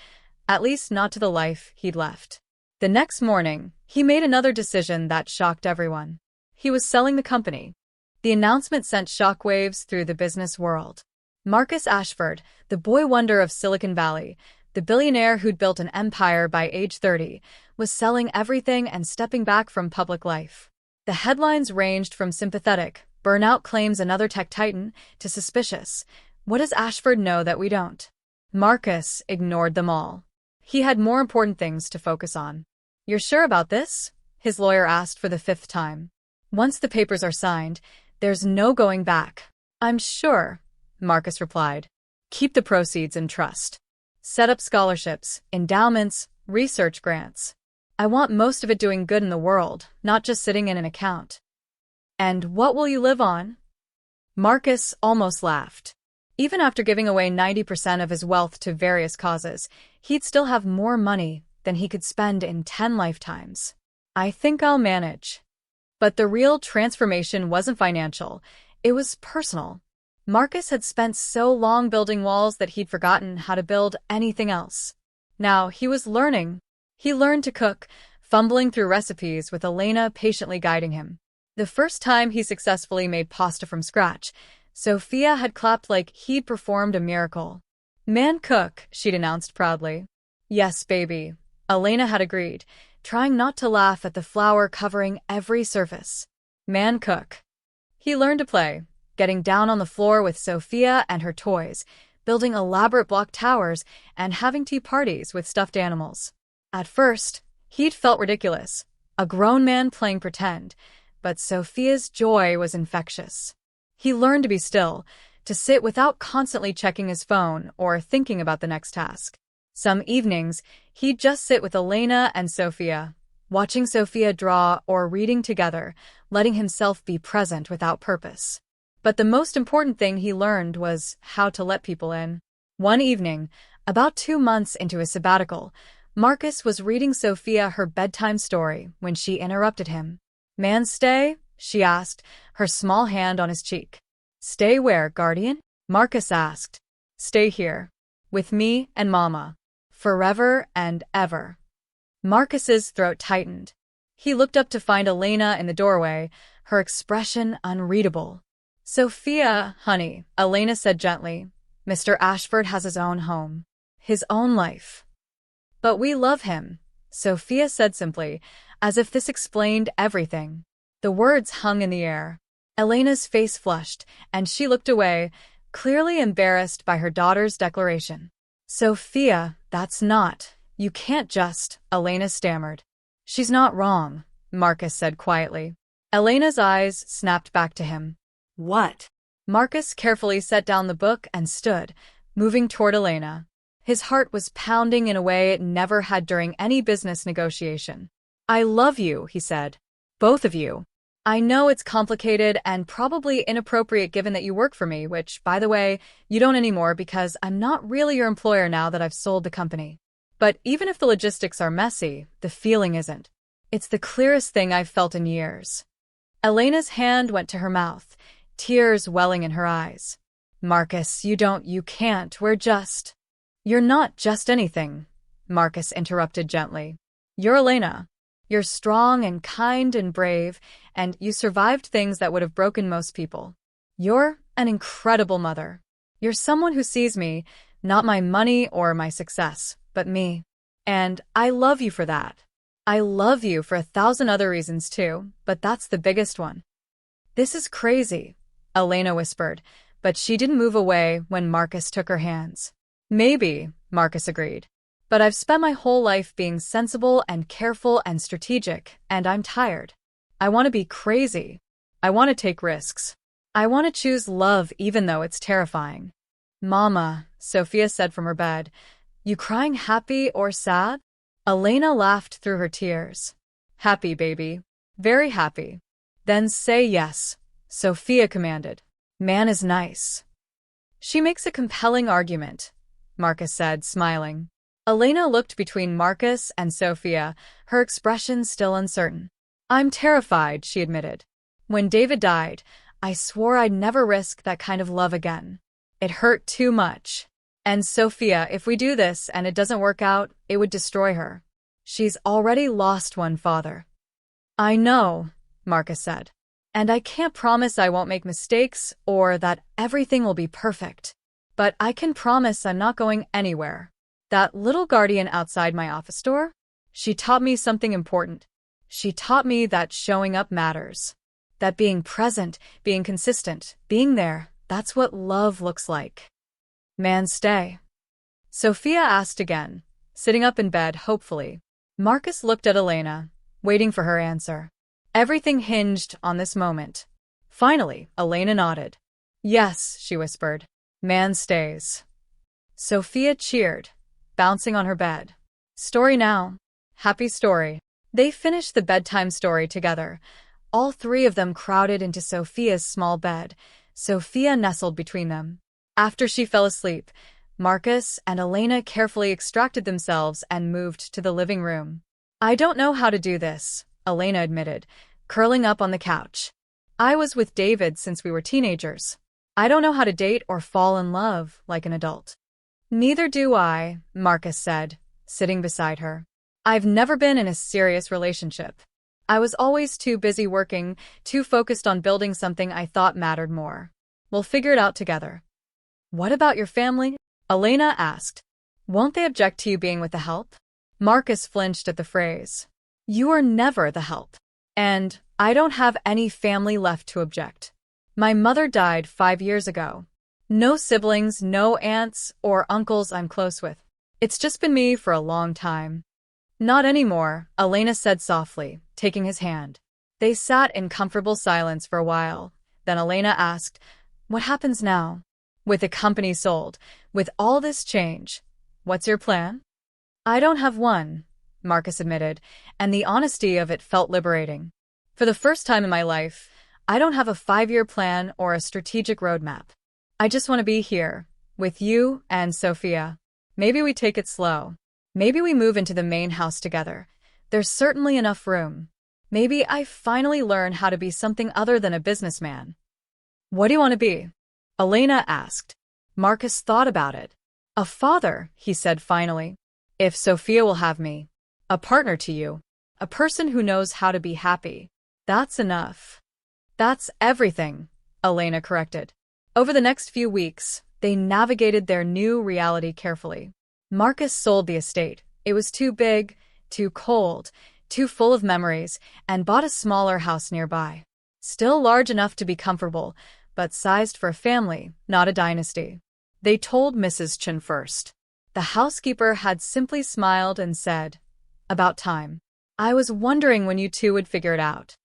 at least not to the life he'd left. The next morning, he made another decision that shocked everyone. He was selling the company. The announcement sent shockwaves through the business world. Marcus Ashford, the boy wonder of Silicon Valley, the billionaire who'd built an empire by age 30, was selling everything and stepping back from public life. The headlines ranged from sympathetic, "Burnout claims another tech titan," to suspicious, "What does Ashford know that we don't?" Marcus ignored them all. He had more important things to focus on. "You're sure about this?" his lawyer asked for the 5th time. "Once the papers are signed, there's no going back." "I'm sure," Marcus replied. "Keep the proceeds in trust. Set up scholarships, endowments, research grants. I want most of it doing good in the world, not just sitting in an account." "And what will you live on?" Marcus almost laughed. Even after giving away 90% of his wealth to various causes, he'd still have more money than he could spend in 10 lifetimes. "I think I'll manage." But the real transformation wasn't financial, it was personal. Marcus had spent so long building walls that he'd forgotten how to build anything else. Now he was learning. He learned to cook, fumbling through recipes with Elena patiently guiding him. The first time he successfully made pasta from scratch, Sophia had clapped like he'd performed a miracle. "Man cook," she'd announced proudly. "Yes, baby," Elena had agreed, trying not to laugh at the flour covering every surface. Man cook. He learned to play, getting down on the floor with Sophia and her toys, building elaborate block towers, and having tea parties with stuffed animals. At first, he'd felt ridiculous, a grown man playing pretend, but Sophia's joy was infectious. He learned to be still, to sit without constantly checking his phone or thinking about the next task. Some evenings, he'd just sit with Elena and Sophia, watching Sophia draw or reading together, letting himself be present without purpose. But the most important thing he learned was how to let people in. One evening, about 2 months into his sabbatical, Marcus was reading Sophia her bedtime story when she interrupted him. "Man, stay?" she asked, her small hand on his cheek. "Stay where, guardian?" Marcus asked. "Stay here. With me and Mama. Forever and ever." Marcus's throat tightened. He looked up to find Elena in the doorway, her expression unreadable. "Sophia, honey," Elena said gently. "Mr. Ashford has his own home. His own life." "But we love him," Sophia said simply, as if this explained everything. The words hung in the air. Elena's face flushed, and she looked away, clearly embarrassed by her daughter's declaration. "Sophia, that's not. You can't just," Elena stammered. "She's not wrong," Marcus said quietly. Elena's eyes snapped back to him. "What?" Marcus carefully set down the book and stood, moving toward Elena. His heart was pounding in a way it never had during any business negotiation. "I love you," he said. "Both of you. I know it's complicated and probably inappropriate given that you work for me, which, by the way, you don't anymore because I'm not really your employer now that I've sold the company. But even if the logistics are messy, the feeling isn't. It's the clearest thing I've felt in years." Elena's hand went to her mouth, tears welling in her eyes. "Marcus, you can't, You're not just anything," Marcus interrupted gently. "You're Elena. You're strong and kind and brave, and you survived things that would have broken most people. You're an incredible mother. You're someone who sees me, not my money or my success, but me. And I love you for that. I love you for 1,000 other reasons too, but that's the biggest one." "This is crazy," Elena whispered, but she didn't move away when Marcus took her hands. "Maybe," Marcus agreed. "But I've spent my whole life being sensible and careful and strategic, and I'm tired. I want to be crazy. I want to take risks. I want to choose love even though it's terrifying." "Mama," Sophia said from her bed, "you crying happy or sad?" Elena laughed through her tears. "Happy, baby. Very happy." "Then say yes," Sophia commanded. "Man is nice." "She makes a compelling argument," Marcus said, smiling. Elena looked between Marcus and Sophia, her expression still uncertain. "I'm terrified," she admitted. "When David died, I swore I'd never risk that kind of love again. It hurt too much. And Sophia, if we do this and it doesn't work out, it would destroy her. She's already lost one father." "I know," Marcus said. "And I can't promise I won't make mistakes or that everything will be perfect. But I can promise I'm not going anywhere. That little guardian outside my office door? She taught me something important. She taught me that showing up matters. That being present, being consistent, being there, that's what love looks like." "Man, stay?" Sophia asked again, sitting up in bed hopefully. Marcus looked at Elena, waiting for her answer. Everything hinged on this moment. Finally, Elena nodded. "Yes," she whispered. "Man stays." Sophia cheered, bouncing on her bed. "Story now. Happy story." They finished the bedtime story together, all three of them crowded into Sophia's small bed, Sophia nestled between them. After she fell asleep, Marcus and Elena carefully extracted themselves and moved to the living room. "I don't know how to do this," Elena admitted, curling up on the couch. "I was with David since we were teenagers. I don't know how to date or fall in love like an adult." "Neither do I," Marcus said, sitting beside her. "I've never been in a serious relationship. I was always too busy working, too focused on building something I thought mattered more. We'll figure it out together." "What about your family?" Elena asked. "Won't they object to you being with the help?" Marcus flinched at the phrase. "You are never the help. And I don't have any family left to object. My mother died 5 years ago. No siblings, no aunts or uncles I'm close with. It's just been me for a long time." "Not anymore," Elena said softly, taking his hand. They sat in comfortable silence for a while. Then Elena asked, "What happens now?" With the company sold, with all this change, what's your plan? I don't have one, Marcus admitted, and the honesty of it felt liberating. For the first time in my life, I don't have a 5-year plan or a strategic roadmap. I just want to be here, with you and Sophia. Maybe we take it slow. Maybe we move into the main house together. There's certainly enough room. Maybe I finally learn how to be something other than a businessman. What do you want to be? Elena asked. Marcus thought about it. A father, he said finally. If Sophia will have me. A partner to you. A person who knows how to be happy. That's enough. That's everything, Elena corrected. Over the next few weeks, they navigated their new reality carefully. Marcus sold the estate. It was too big, too cold, too full of memories, and bought a smaller house nearby. Still large enough to be comfortable, but sized for a family, not a dynasty. They told Mrs. Chen first. The housekeeper had simply smiled and said, "About time. I was wondering when you two would figure it out."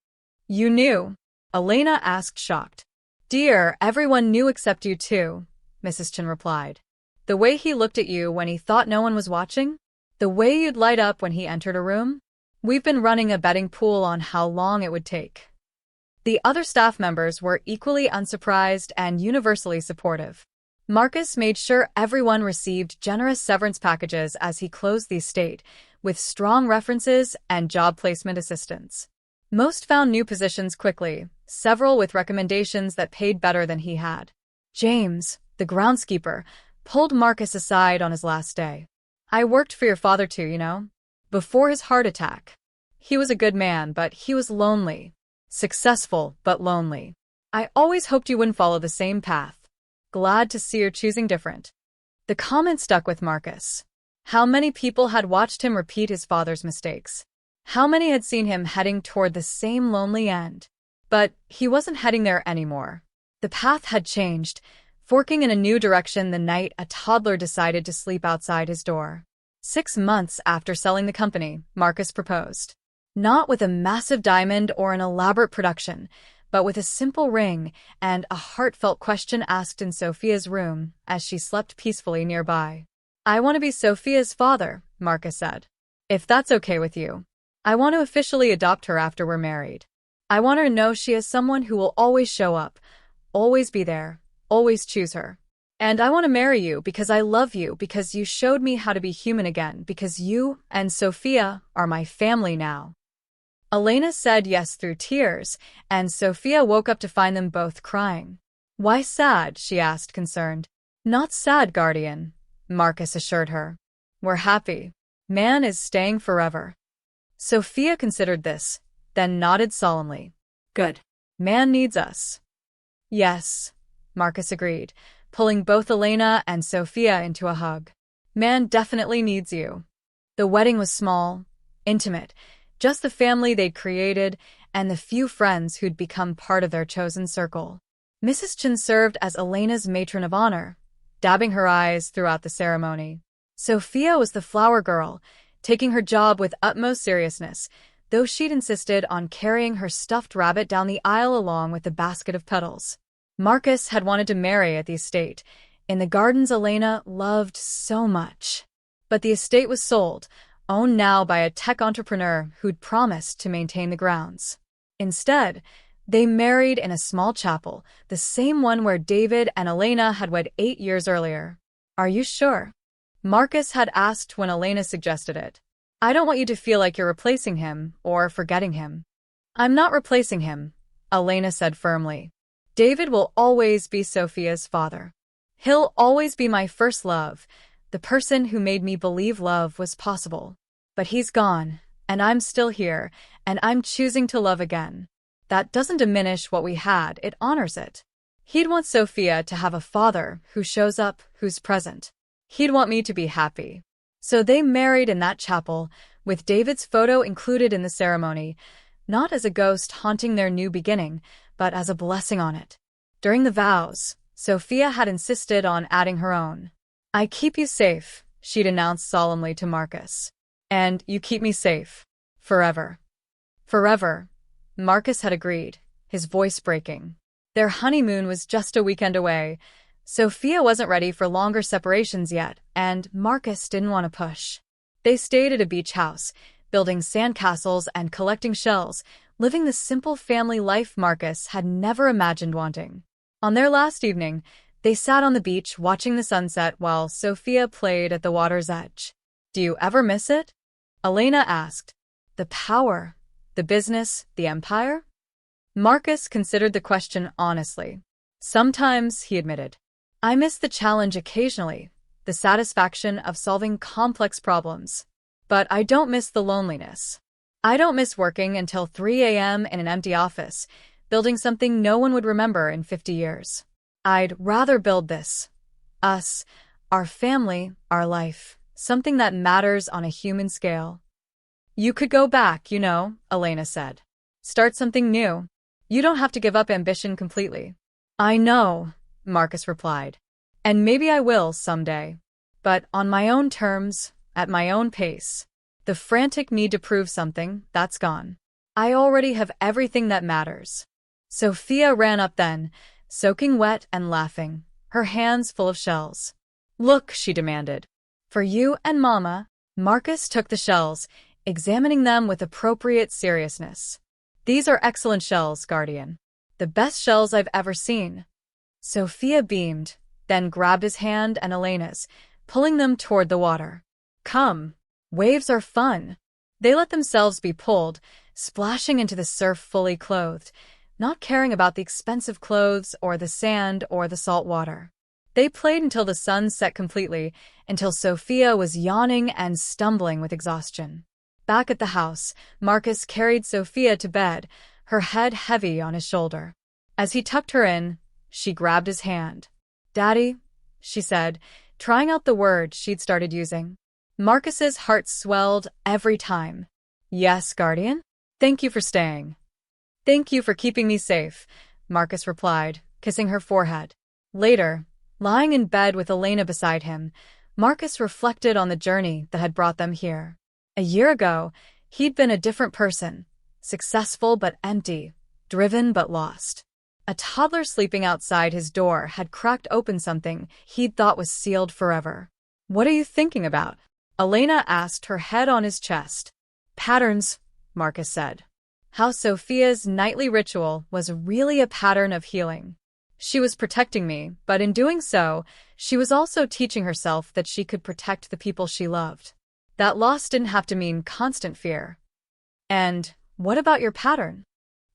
"You knew?" Elena asked, shocked. "Dear, everyone knew except you two," Mrs. Chen replied. "The way he looked at you when he thought no one was watching? The way you'd light up when he entered a room? We've been running a betting pool on how long it would take." The other staff members were equally unsurprised and universally supportive. Marcus made sure everyone received generous severance packages as he closed the estate, with strong references and job placement assistance. Most found new positions quickly, several with recommendations that paid better than he had. James, the groundskeeper, pulled Marcus aside on his last day. "I worked for your father too, you know? Before his heart attack. He was a good man, but he was lonely. Successful, but lonely. I always hoped you wouldn't follow the same path. Glad to see you're choosing different." The comment stuck with Marcus. How many people had watched him repeat his father's mistakes? How many had seen him heading toward the same lonely end? But he wasn't heading there anymore. The path had changed, forking in a new direction the night a toddler decided to sleep outside his door. 6 months after selling the company, Marcus proposed. Not with a massive diamond or an elaborate production, but with a simple ring and a heartfelt question asked in Sophia's room as she slept peacefully nearby. "I want to be Sophia's father," Marcus said. "If that's okay with you. I want to officially adopt her after we're married. I want her to know she is someone who will always show up, always be there, always choose her. And I want to marry you because I love you, because you showed me how to be human again, because you and Sophia are my family now." Elena said yes through tears, and Sophia woke up to find them both crying. "Why sad?" she asked, concerned. "Not sad, guardian," Marcus assured her. "We're happy. Man is staying forever." Sophia considered this, then nodded solemnly. "Good. Man needs us." "Yes," Marcus agreed, pulling both Elena and Sophia into a hug. "Man definitely needs you." The wedding was small, intimate, just the family they'd created and the few friends who'd become part of their chosen circle. Mrs. Chen served as Elena's matron of honor, dabbing her eyes throughout the ceremony. Sophia was the flower girl, taking her job with utmost seriousness, though she'd insisted on carrying her stuffed rabbit down the aisle along with the basket of petals. Marcus had wanted to marry at the estate, in the gardens Elena loved so much. But the estate was sold, owned now by a tech entrepreneur who'd promised to maintain the grounds. Instead, they married in a small chapel, the same one where David and Elena had wed 8 years earlier. "Are you sure?" Marcus had asked when Elena suggested it. "I don't want you to feel like you're replacing him or forgetting him." "I'm not replacing him," Elena said firmly. "David will always be Sophia's father. He'll always be my first love, the person who made me believe love was possible. But he's gone, and I'm still here, and I'm choosing to love again. That doesn't diminish what we had, it honors it. He'd want Sophia to have a father who shows up, who's present. He'd want me to be happy." So they married in that chapel, with David's photo included in the ceremony, not as a ghost haunting their new beginning, but as a blessing on it. During the vows, Sophia had insisted on adding her own. "I keep you safe," she'd announced solemnly to Marcus. "And you keep me safe. Forever." "Forever," Marcus had agreed, his voice breaking. Their honeymoon was just a weekend away, Sophia wasn't ready for longer separations yet, and Marcus didn't want to push. They stayed at a beach house, building sandcastles and collecting shells, living the simple family life Marcus had never imagined wanting. On their last evening, they sat on the beach watching the sunset while Sophia played at the water's edge. "Do you ever miss it?" Elena asked. "The power, the business, the empire?" Marcus considered the question honestly. "Sometimes," he admitted. "I miss the challenge occasionally, the satisfaction of solving complex problems. But I don't miss the loneliness. I don't miss working until 3 a.m. in an empty office, building something no one would remember in 50 years. I'd rather build this. Us, our family, our life, something that matters on a human scale." "You could go back, Elena said. "Start something new. You don't have to give up ambition completely." "I know," Marcus replied. "And maybe I will someday. But on my own terms, at my own pace. The frantic need to prove something, that's gone. I already have everything that matters." Sophia ran up then, soaking wet and laughing, her hands full of shells. "Look," she demanded. "For you and Mama." Marcus took the shells, examining them with appropriate seriousness. "These are excellent shells, Guardian. The best shells I've ever seen." Sophia beamed, then grabbed his hand and Elena's, pulling them toward the water. "Come. Waves are fun." They let themselves be pulled, splashing into the surf fully clothed, not caring about the expensive clothes or the sand or the salt water. They played until the sun set completely, until Sophia was yawning and stumbling with exhaustion. Back at the house, Marcus carried Sophia to bed, her head heavy on his shoulder. As he tucked her in, she grabbed his hand. "Daddy," she said, trying out the word she'd started using. Marcus's heart swelled every time. "Yes, Guardian? Thank you for staying." "Thank you for keeping me safe," Marcus replied, kissing her forehead. Later, lying in bed with Elena beside him, Marcus reflected on the journey that had brought them here. A year ago, he'd been a different person, successful but empty, driven but lost. A toddler sleeping outside his door had cracked open something he'd thought was sealed forever. "What are you thinking about?" Elena asked, her head on his chest. "Patterns," Marcus said. How Sophia's nightly ritual was really a pattern of healing. She was protecting me, but in doing so, she was also teaching herself that she could protect the people she loved. That loss didn't have to mean constant fear. "And what about your pattern?"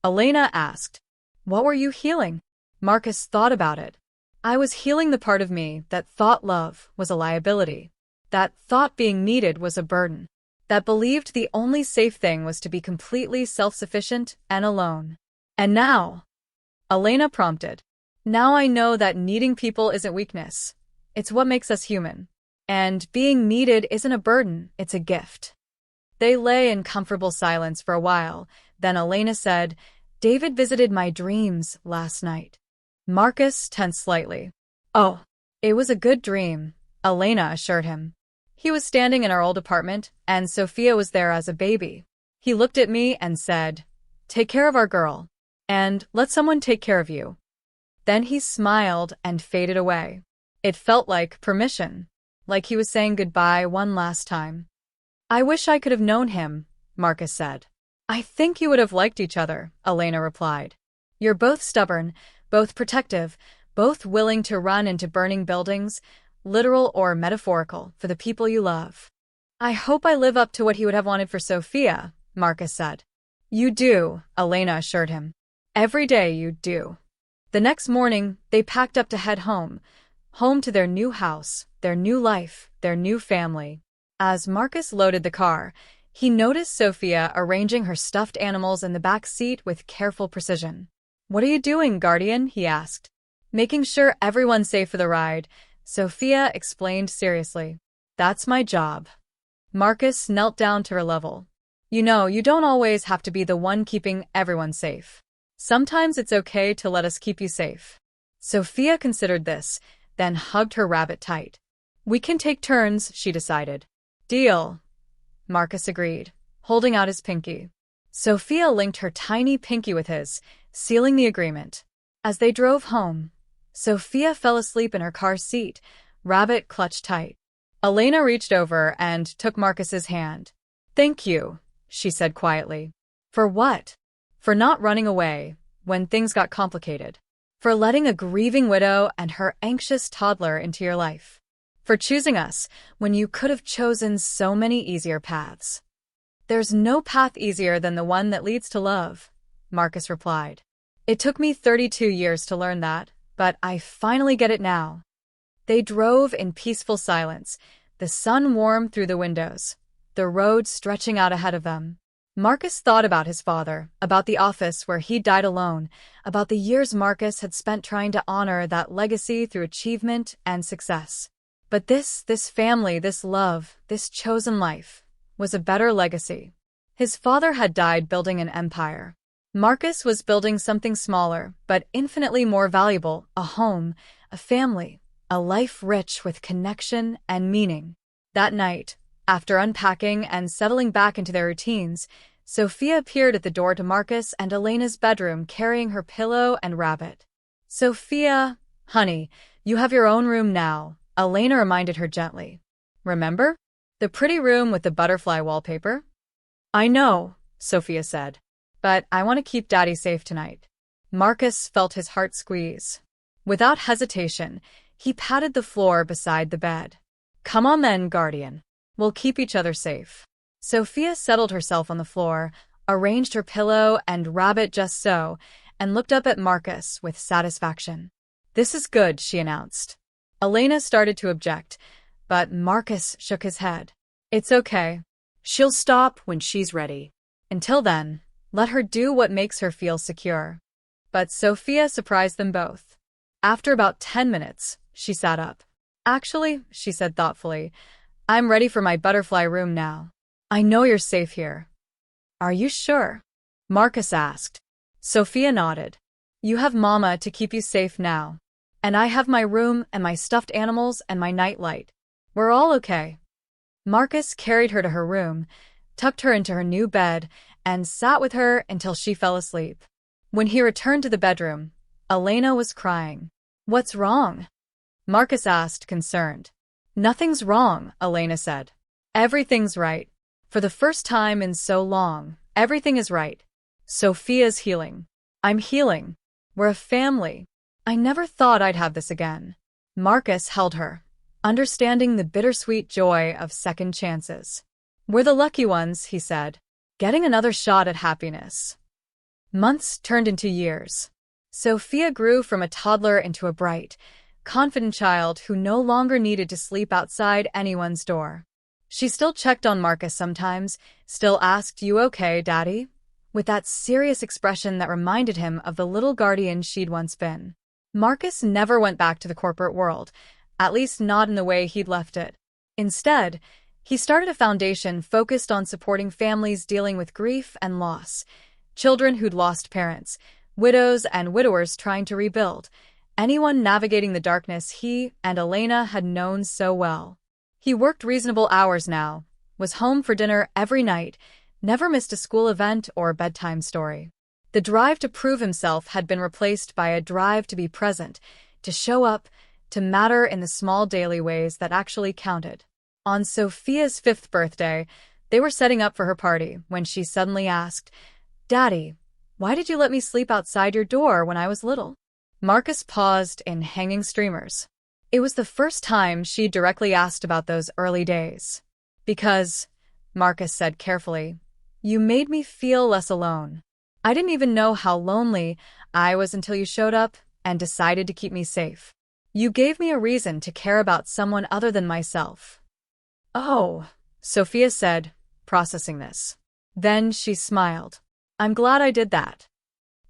Elena asked. "What were you healing?" Marcus thought about it. "I was healing the part of me that thought love was a liability, that thought being needed was a burden, that believed the only safe thing was to be completely self-sufficient and alone. And now," Elena prompted, "now I know that needing people isn't weakness. It's what makes us human. And being needed isn't a burden, it's a gift." They lay in comfortable silence for a while, then Elena said, "David visited my dreams last night." Marcus tensed slightly. "Oh, it was a good dream," Elena assured him. "He was standing in our old apartment, and Sophia was there as a baby. He looked at me and said, 'Take care of our girl, and let someone take care of you.' Then he smiled and faded away. It felt like permission, like he was saying goodbye one last time." "I wish I could have known him," Marcus said. "I think you would have liked each other," Elena replied. "You're both stubborn, both protective, both willing to run into burning buildings, literal or metaphorical, for the people you love." "I hope I live up to what he would have wanted for Sophia," Marcus said. "You do," Elena assured him. "Every day you do." The next morning, they packed up to head home to their new house, their new life, their new family. As Marcus loaded the car, he noticed Sophia arranging her stuffed animals in the back seat with careful precision. "What are you doing, Guardian?" he asked. "Making sure everyone's safe for the ride," Sophia explained seriously. "That's my job." Marcus knelt down to her level. "You know, you don't always have to be the one keeping everyone safe. Sometimes it's okay to let us keep you safe." Sophia considered this, then hugged her rabbit tight. "We can take turns," she decided. "Deal." Marcus agreed, holding out his pinky. Sophia linked her tiny pinky with his, sealing the agreement. As they drove home, Sophia fell asleep in her car seat, Rabbit clutched tight. Elena reached over and took Marcus's hand. "Thank you," she said quietly. "For what?" "For not running away when things got complicated. For letting a grieving widow and her anxious toddler into your life. For choosing us when you could have chosen so many easier paths." "There's no path easier than the one that leads to love," Marcus replied. "It took me 32 years to learn that, but I finally get it now." They drove in peaceful silence, the sun warm through the windows, the road stretching out ahead of them. Marcus thought about his father, about the office where he died alone, about the years Marcus had spent trying to honor that legacy through achievement and success. But this family, this love, this chosen life, was a better legacy. His father had died building an empire. Marcus was building something smaller, but infinitely more valuable, a home, a family, a life rich with connection and meaning. That night, after unpacking and settling back into their routines, Sophia appeared at the door to Marcus and Elena's bedroom carrying her pillow and Rabbit. "Sophia, honey, you have your own room now," Elena reminded her gently. "Remember? The pretty room with the butterfly wallpaper?" "I know," Sophia said. "But I want to keep Daddy safe tonight." Marcus felt his heart squeeze. Without hesitation, he patted the floor beside the bed. "Come on then, guardian. We'll keep each other safe." Sophia settled herself on the floor, arranged her pillow and Rabbit just so, and looked up at Marcus with satisfaction. "This is good," she announced. Elena started to object, but Marcus shook his head. "It's okay. She'll stop when she's ready. Until then, let her do what makes her feel secure." But Sophia surprised them both. After about 10 minutes, she sat up. "Actually," she said thoughtfully, "I'm ready for my butterfly room now. I know you're safe here." "Are you sure?" Marcus asked. Sophia nodded. "You have Mama to keep you safe now. And I have my room and my stuffed animals and my nightlight. We're all okay." Marcus carried her to her room, tucked her into her new bed, and sat with her until she fell asleep. When he returned to the bedroom, Elena was crying. "What's wrong?" Marcus asked, concerned. "Nothing's wrong," Elena said. "Everything's right. For the first time in so long, everything is right. Sophia's healing. I'm healing. We're a family. I never thought I'd have this again." Marcus held her, understanding the bittersweet joy of second chances. "We're the lucky ones," he said, "getting another shot at happiness." Months turned into years. Sophia grew from a toddler into a bright, confident child who no longer needed to sleep outside anyone's door. She still checked on Marcus sometimes, still asked, "You okay, Daddy?" with that serious expression that reminded him of the little guardian she'd once been. Marcus never went back to the corporate world, at least not in the way he'd left it. Instead, he started a foundation focused on supporting families dealing with grief and loss, children who'd lost parents, widows and widowers trying to rebuild, anyone navigating the darkness he and Elena had known so well. He worked reasonable hours now, was home for dinner every night, never missed a school event or bedtime story. The drive to prove himself had been replaced by a drive to be present, to show up, to matter in the small daily ways that actually counted. On Sophia's 5th birthday, they were setting up for her party when she suddenly asked, "Daddy, why did you let me sleep outside your door when I was little?" Marcus paused in hanging streamers. It was the first time she directly asked about those early days. "Because," Marcus said carefully, "you made me feel less alone. I didn't even know how lonely I was until you showed up and decided to keep me safe. You gave me a reason to care about someone other than myself." "Oh," Sophia said, processing this. Then she smiled. "I'm glad I did that."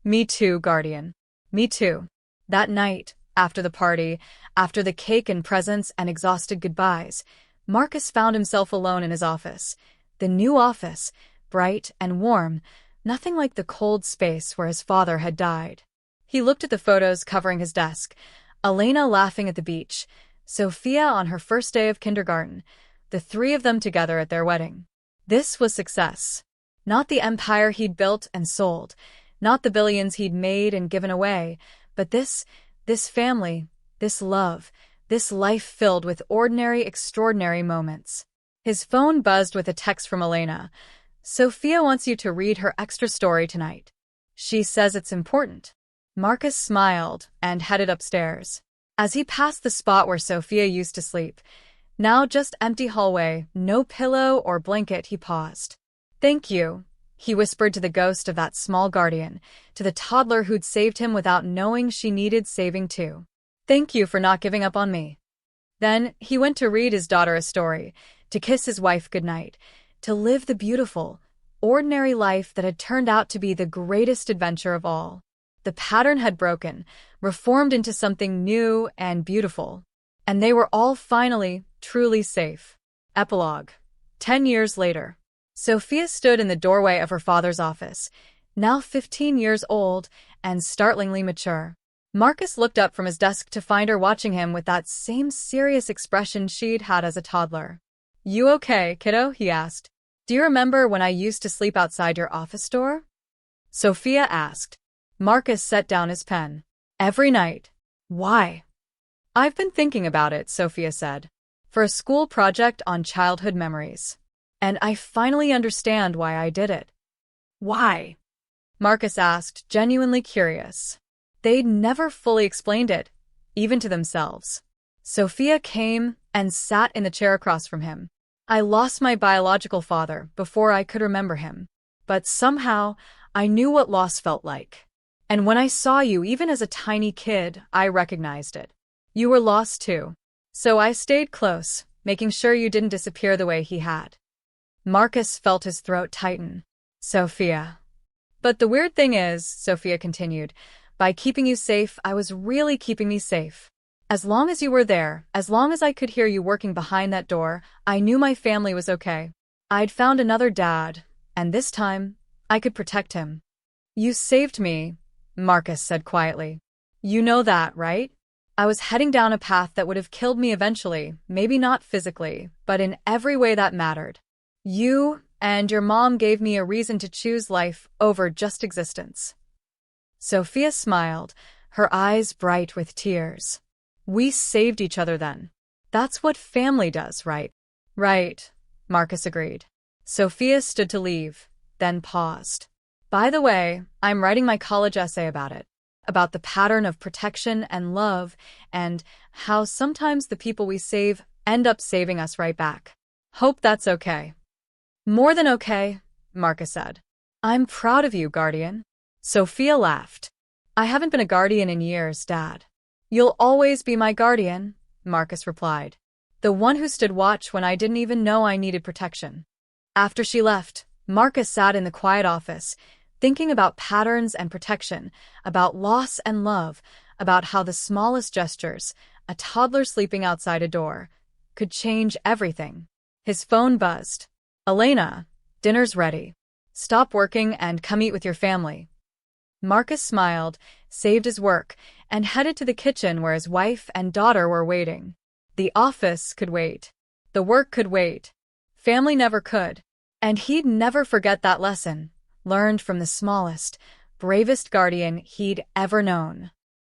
"Me too, guardian. Me too." That night, after the party, after the cake and presents and exhausted goodbyes, Marcus found himself alone in his office. The new office, bright and warm, nothing like the cold space where his father had died. He looked at the photos covering his desk, Elena laughing at the beach, Sophia on her first day of kindergarten, the three of them together at their wedding. This was success. Not the empire he'd built and sold, not the billions he'd made and given away, but this This family, this love, this life filled with ordinary, extraordinary moments. His phone buzzed with a text from Elena. Sophia wants you to read her extra story tonight. She says it's important. Marcus smiled and headed upstairs. As he passed the spot where Sophia used to sleep, now just empty hallway, no pillow or blanket, he paused. Thank you, he whispered to the ghost of that small guardian, to the toddler who'd saved him without knowing she needed saving too. Thank you for not giving up on me. Then he went to read his daughter a story, to kiss his wife goodnight, to live the beautiful, ordinary life that had turned out to be the greatest adventure of all. The pattern had broken, reformed into something new and beautiful. And they were all finally, truly safe. Epilogue. 10 years later. Sophia stood in the doorway of her father's office, now 15 years old and startlingly mature. Marcus looked up from his desk to find her watching him with that same serious expression she'd had as a toddler. You okay, kiddo? He asked. Do you remember when I used to sleep outside your office door? Sophia asked. Marcus set down his pen. Every night. Why? I've been thinking about it, Sophia said. For a school project on childhood memories. And I finally understand why I did it. Why? Marcus asked, genuinely curious. They'd never fully explained it, even to themselves. Sophia came and sat in the chair across from him. I lost my biological father before I could remember him. But somehow, I knew what loss felt like. And when I saw you, even as a tiny kid, I recognized it. You were lost too. So I stayed close, making sure you didn't disappear the way he had. Marcus felt his throat tighten. Sophia. But the weird thing is, Sophia continued, by keeping you safe, I was really keeping me safe. As long as you were there, as long as I could hear you working behind that door, I knew my family was okay. I'd found another dad, and this time, I could protect him. You saved me, Marcus said quietly. You know that, right? I was heading down a path that would have killed me eventually, maybe not physically, but in every way that mattered. You and your mom gave me a reason to choose life over just existence. Sophia smiled, her eyes bright with tears. We saved each other then. That's what family does, right? Right, Marcus agreed. Sophia stood to leave, then paused. By the way, I'm writing my college essay about it. About the pattern of protection and love, and how sometimes the people we save end up saving us right back. Hope that's okay. More than okay, Marcus said. I'm proud of you, guardian. Sophia laughed. I haven't been a guardian in years, Dad. You'll always be my guardian, Marcus replied. The one who stood watch when I didn't even know I needed protection. After she left, Marcus sat in the quiet office, thinking about patterns and protection, about loss and love, about how the smallest gestures, a toddler sleeping outside a door, could change everything. His phone buzzed. Elena, dinner's ready. Stop working and come eat with your family. Marcus smiled, saved his work, and headed to the kitchen where his wife and daughter were waiting. The office could wait. The work could wait. Family never could. And he'd never forget that lesson, learned from the smallest, bravest guardian he'd ever known.